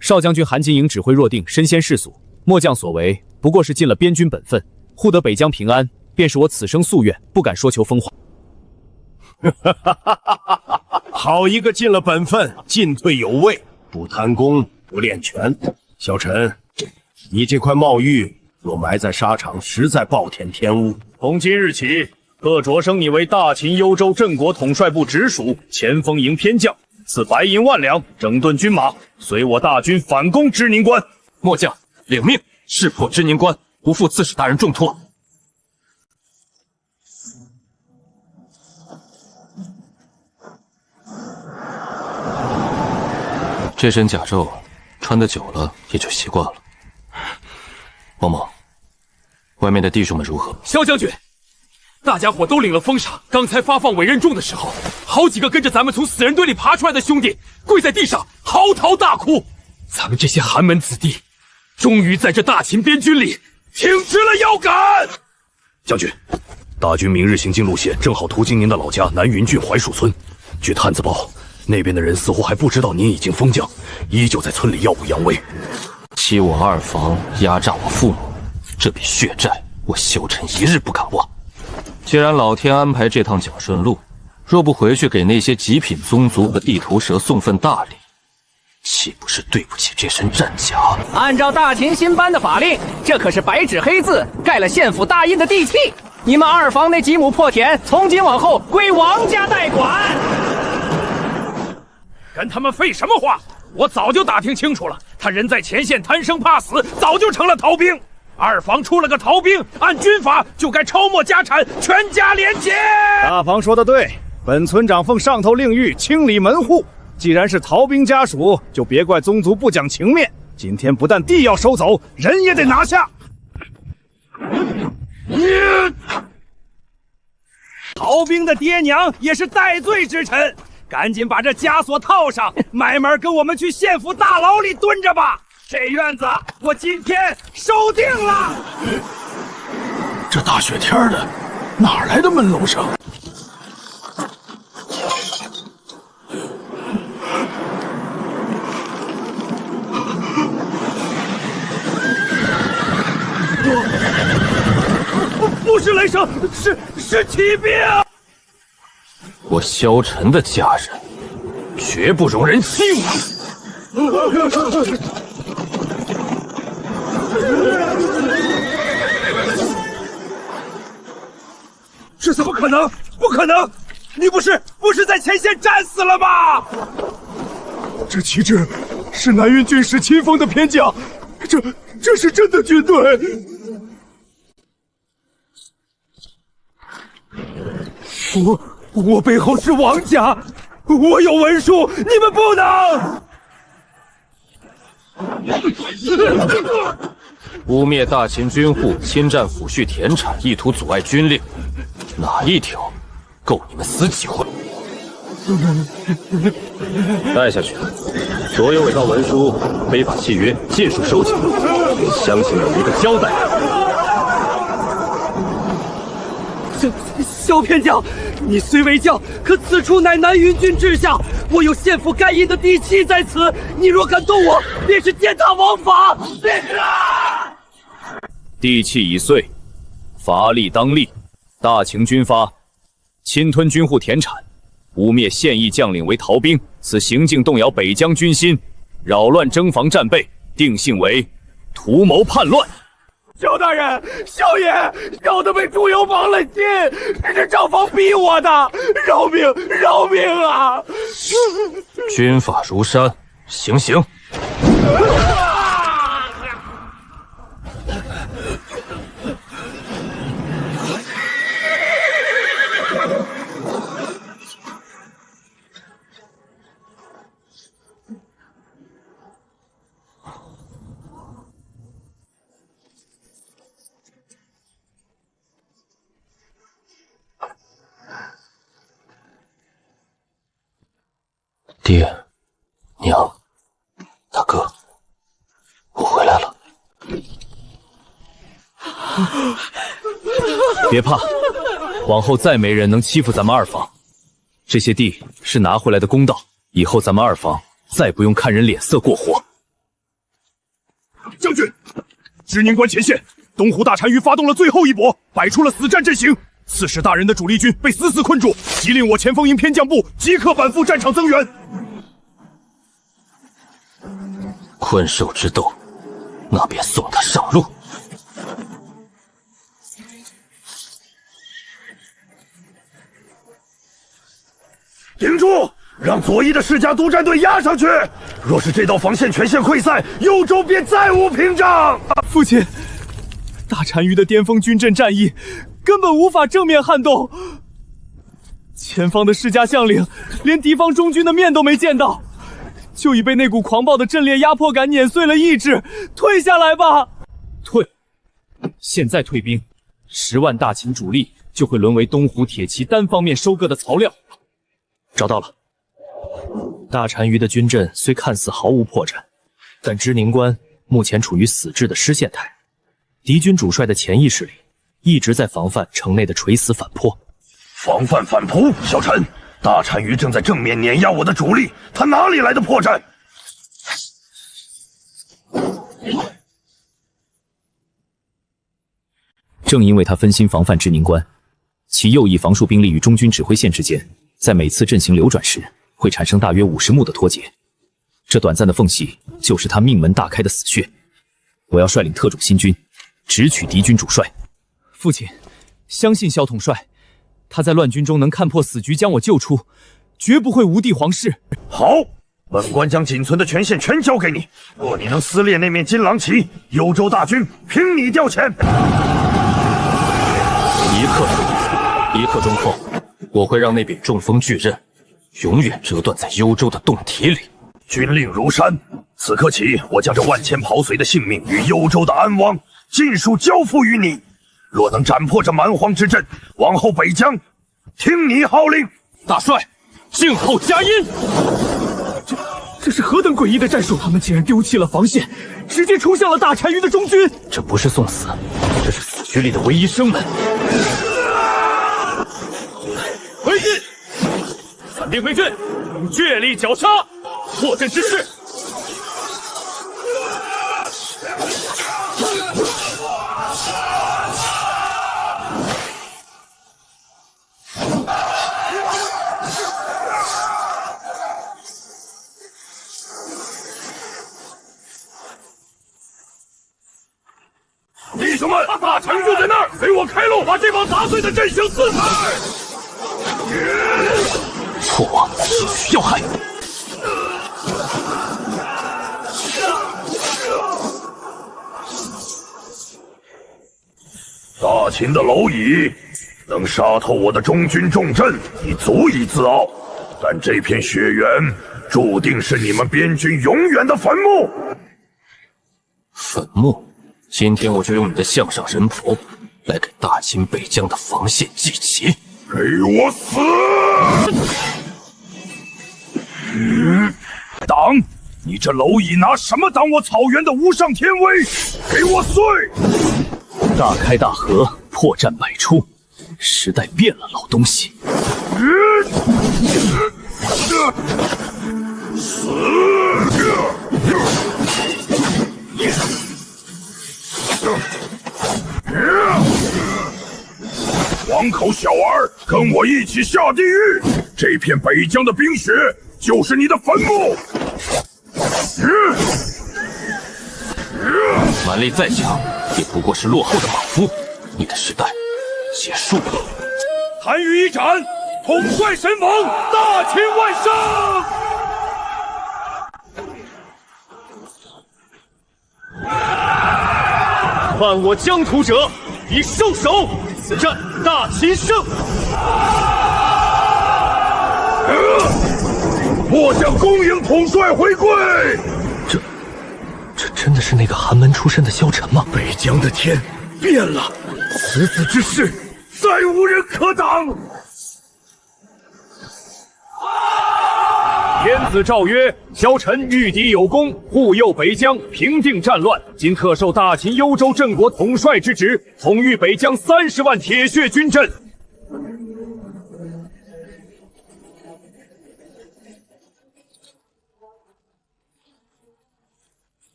Speaker 3: 少将军韩金营指挥若定，身先士卒，末将所为不过是尽了边军本分，护得北疆平安，便是我此生夙愿，不敢说求风华。
Speaker 11: 好一个尽了本分，进退有位，不贪功，不练权。小陈，你这块茂玉若埋在沙场，实在暴殄天物。
Speaker 3: 从今日起，特擢升你为大秦幽州镇国统帅部直属前锋营偏将，赐白银万两，整顿军马，随我大军反攻知宁关。
Speaker 12: 末将领命，誓破知宁关，不负刺史大人重托。
Speaker 1: 这身甲胄穿得久了也就习惯了。某某，外面的弟兄们如何？
Speaker 3: 萧将军，大家伙都领了封赏，刚才发放委任状的时候，好几个跟着咱们从死人堆里爬出来的兄弟跪在地上嚎啕大哭。咱们这些寒门子弟，终于在这大秦边军里挺直了腰杆。
Speaker 11: 将军，大军明日行进路线正好途经您的老家南云郡槐树村。据探子报，那边的人似乎还不知道您已经封将，依旧在村里耀武扬威，
Speaker 1: 欺我二房，压榨我父母，这笔血债我萧晨一日不敢忘。既然老天安排这趟讲顺路，若不回去给那些极品宗族和地头蛇送份大礼，岂不是对不起这身战甲？
Speaker 13: 按照大秦新颁的法令，这可是白纸黑字盖了县府大印的地契，你们二房那几亩破田，从今往后归王家代管。
Speaker 3: 跟他们废什么话？我早就打听清楚了，他人在前线贪生怕死，早就成了逃兵。二房出了个逃兵，按军法就该抄没家产，全家连结。
Speaker 2: 大房说的对，本村长奉上头令谕清理门户。既然是逃兵家属，就别怪宗族不讲情面。今天不但地要收走，人也得拿下。逃兵的爹娘也是戴罪之臣，赶紧把这枷锁套上，买门跟我们去县府大牢里蹲着吧。这院子我今天收定了。
Speaker 11: 这大雪天的，哪来的闷楼声？
Speaker 3: 不是雷声，是骑兵。
Speaker 1: 我萧晨的家人绝不容人欺侮。
Speaker 3: 这怎么可能？不可能！你不是在前线战死了吗？
Speaker 11: 这旗帜是南云郡使亲封的偏将，这是真的军队。
Speaker 3: 我背后是王家，我有文书，你们不能！
Speaker 1: 污蔑大秦军户侵占抚恤田产，意图阻碍军令，哪一条够你们死几回？
Speaker 4: 带下去，所有伪造文书、非法契约尽数收起，给乡亲们一个交代。
Speaker 3: 萧偏将，你虽为将，可此处乃南云郡治下，我有县府盖印的地契在此，你若敢动我，便是践踏王法！
Speaker 4: 地契已碎，罚立当立。大秦军发，侵吞军户田产，污蔑现役将领为逃兵，此行径动摇北疆军心，扰乱征防战备，定性为图谋叛乱。
Speaker 3: 萧大人，萧爷，小的被猪油绑了心，是赵房逼我的，饶命，饶命啊！
Speaker 1: 军法如山，行刑。爹，娘，大哥，我回来了。
Speaker 4: 别怕，往后再没人能欺负咱们二房。这些地是拿回来的公道，以后咱们二房再不用看人脸色过活。
Speaker 11: 将军，知宁关前线，东湖大单于发动了最后一搏，摆出了死战阵型。刺史大人的主力军被死死困住，急令我前锋营偏将部即刻赶赴战场增援。
Speaker 1: 困兽之斗，那便送他上路。
Speaker 2: 顶住！让左翼的世家督战队压上去。若是这道防线全线溃散，幽州便再无屏障。
Speaker 11: 父亲，大单于的巅峰军阵战役根本无法正面撼动，前方的世家将领连敌方中军的面都没见到，就已被那股狂暴的阵列压迫感碾碎了意志。退下来吧！
Speaker 4: 退！现在退兵，10万大秦主力就会沦为东湖铁骑单方面收割的草料。
Speaker 5: 找到了，大单于的军阵虽看似毫无破绽，但知宁关目前处于死滞的失陷态，敌军主帅的潜意识里一直在防范城内的垂死反扑。
Speaker 2: 防范反扑，小陈，大单于正在正面碾压我的主力，他哪里来的破绽？
Speaker 4: 正因为他分心防范知宁关，其右翼防戍兵力与中军指挥线之间，在每次阵型流转时，会产生大约50目的脱节。这短暂的缝隙，就是他命门大开的死穴。我要率领特种新军，直取敌军主帅。
Speaker 11: 父亲，相信萧统帅，他在乱军中能看破死局，将我救出，绝不会无地皇室。
Speaker 2: 好，本官将仅存的权限全交给你。若你能撕裂那面金狼旗，幽州大军凭你调遣。
Speaker 1: 一刻钟后，我会让那柄中锋巨刃永远折断在幽州的洞体里。
Speaker 2: 军令如山，此刻起，我将这万千袍随的性命与幽州的安危尽数交付于你。若能斩破这蛮荒之阵，往后北疆听你号令。
Speaker 11: 大帅，静候佳音。这是何等诡异的战术！他们竟然丢弃了防线，直接冲向了大单于的中军。
Speaker 1: 这不是送死，这是死局里的唯一生门。
Speaker 11: 回进，散兵回阵，倔力绞杀，破阵之势。
Speaker 2: 弟兄们，大单就在那儿，随我开路，把这帮杂碎的阵型撕开！
Speaker 1: 错王急需要害。
Speaker 2: 大秦的蝼蚁能杀透我的中军重镇，已足以自傲。但这片血原注定是你们边军永远的坟墓。
Speaker 1: 坟墓？今天我就用你的项上人仆来给大秦北疆的防线祭旗。
Speaker 2: 给我死！
Speaker 11: 挡！你这蝼蚁拿什么挡我草原的无上天威？给我碎！
Speaker 12: 大开大合，破绽百出，时代变了，老东西。
Speaker 11: 黄口小儿，跟我一起下地狱！这片北疆的冰雪就是你的坟墓！
Speaker 1: 蛮力再强，也不过是落后的莽夫。你的时代结束了。
Speaker 11: 韩愈一斩，统帅神王，大秦万圣！
Speaker 3: 犯我疆土者，以兽首！此战大秦胜！
Speaker 11: 末将恭迎统帅回归！
Speaker 1: 这真的是那个寒门出身的萧晨吗？
Speaker 11: 北疆的天变了，此子之势再无人可挡。
Speaker 3: 天子诏曰：萧晨御敌有功，护佑北疆，平定战乱。今特授大秦幽州镇国统帅之职，统御北疆30万铁血军阵。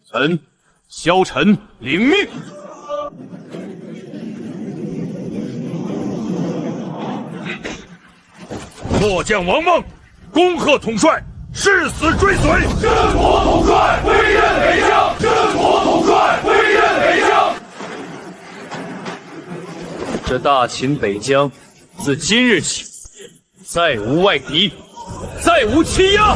Speaker 3: 臣萧晨领命。
Speaker 11: 末将王梦，恭贺统帅，誓死追随。镇国统帅，威震北疆！镇国统帅，威震北疆！
Speaker 3: 这大秦北疆，自今日起，再无外敌，再无欺压。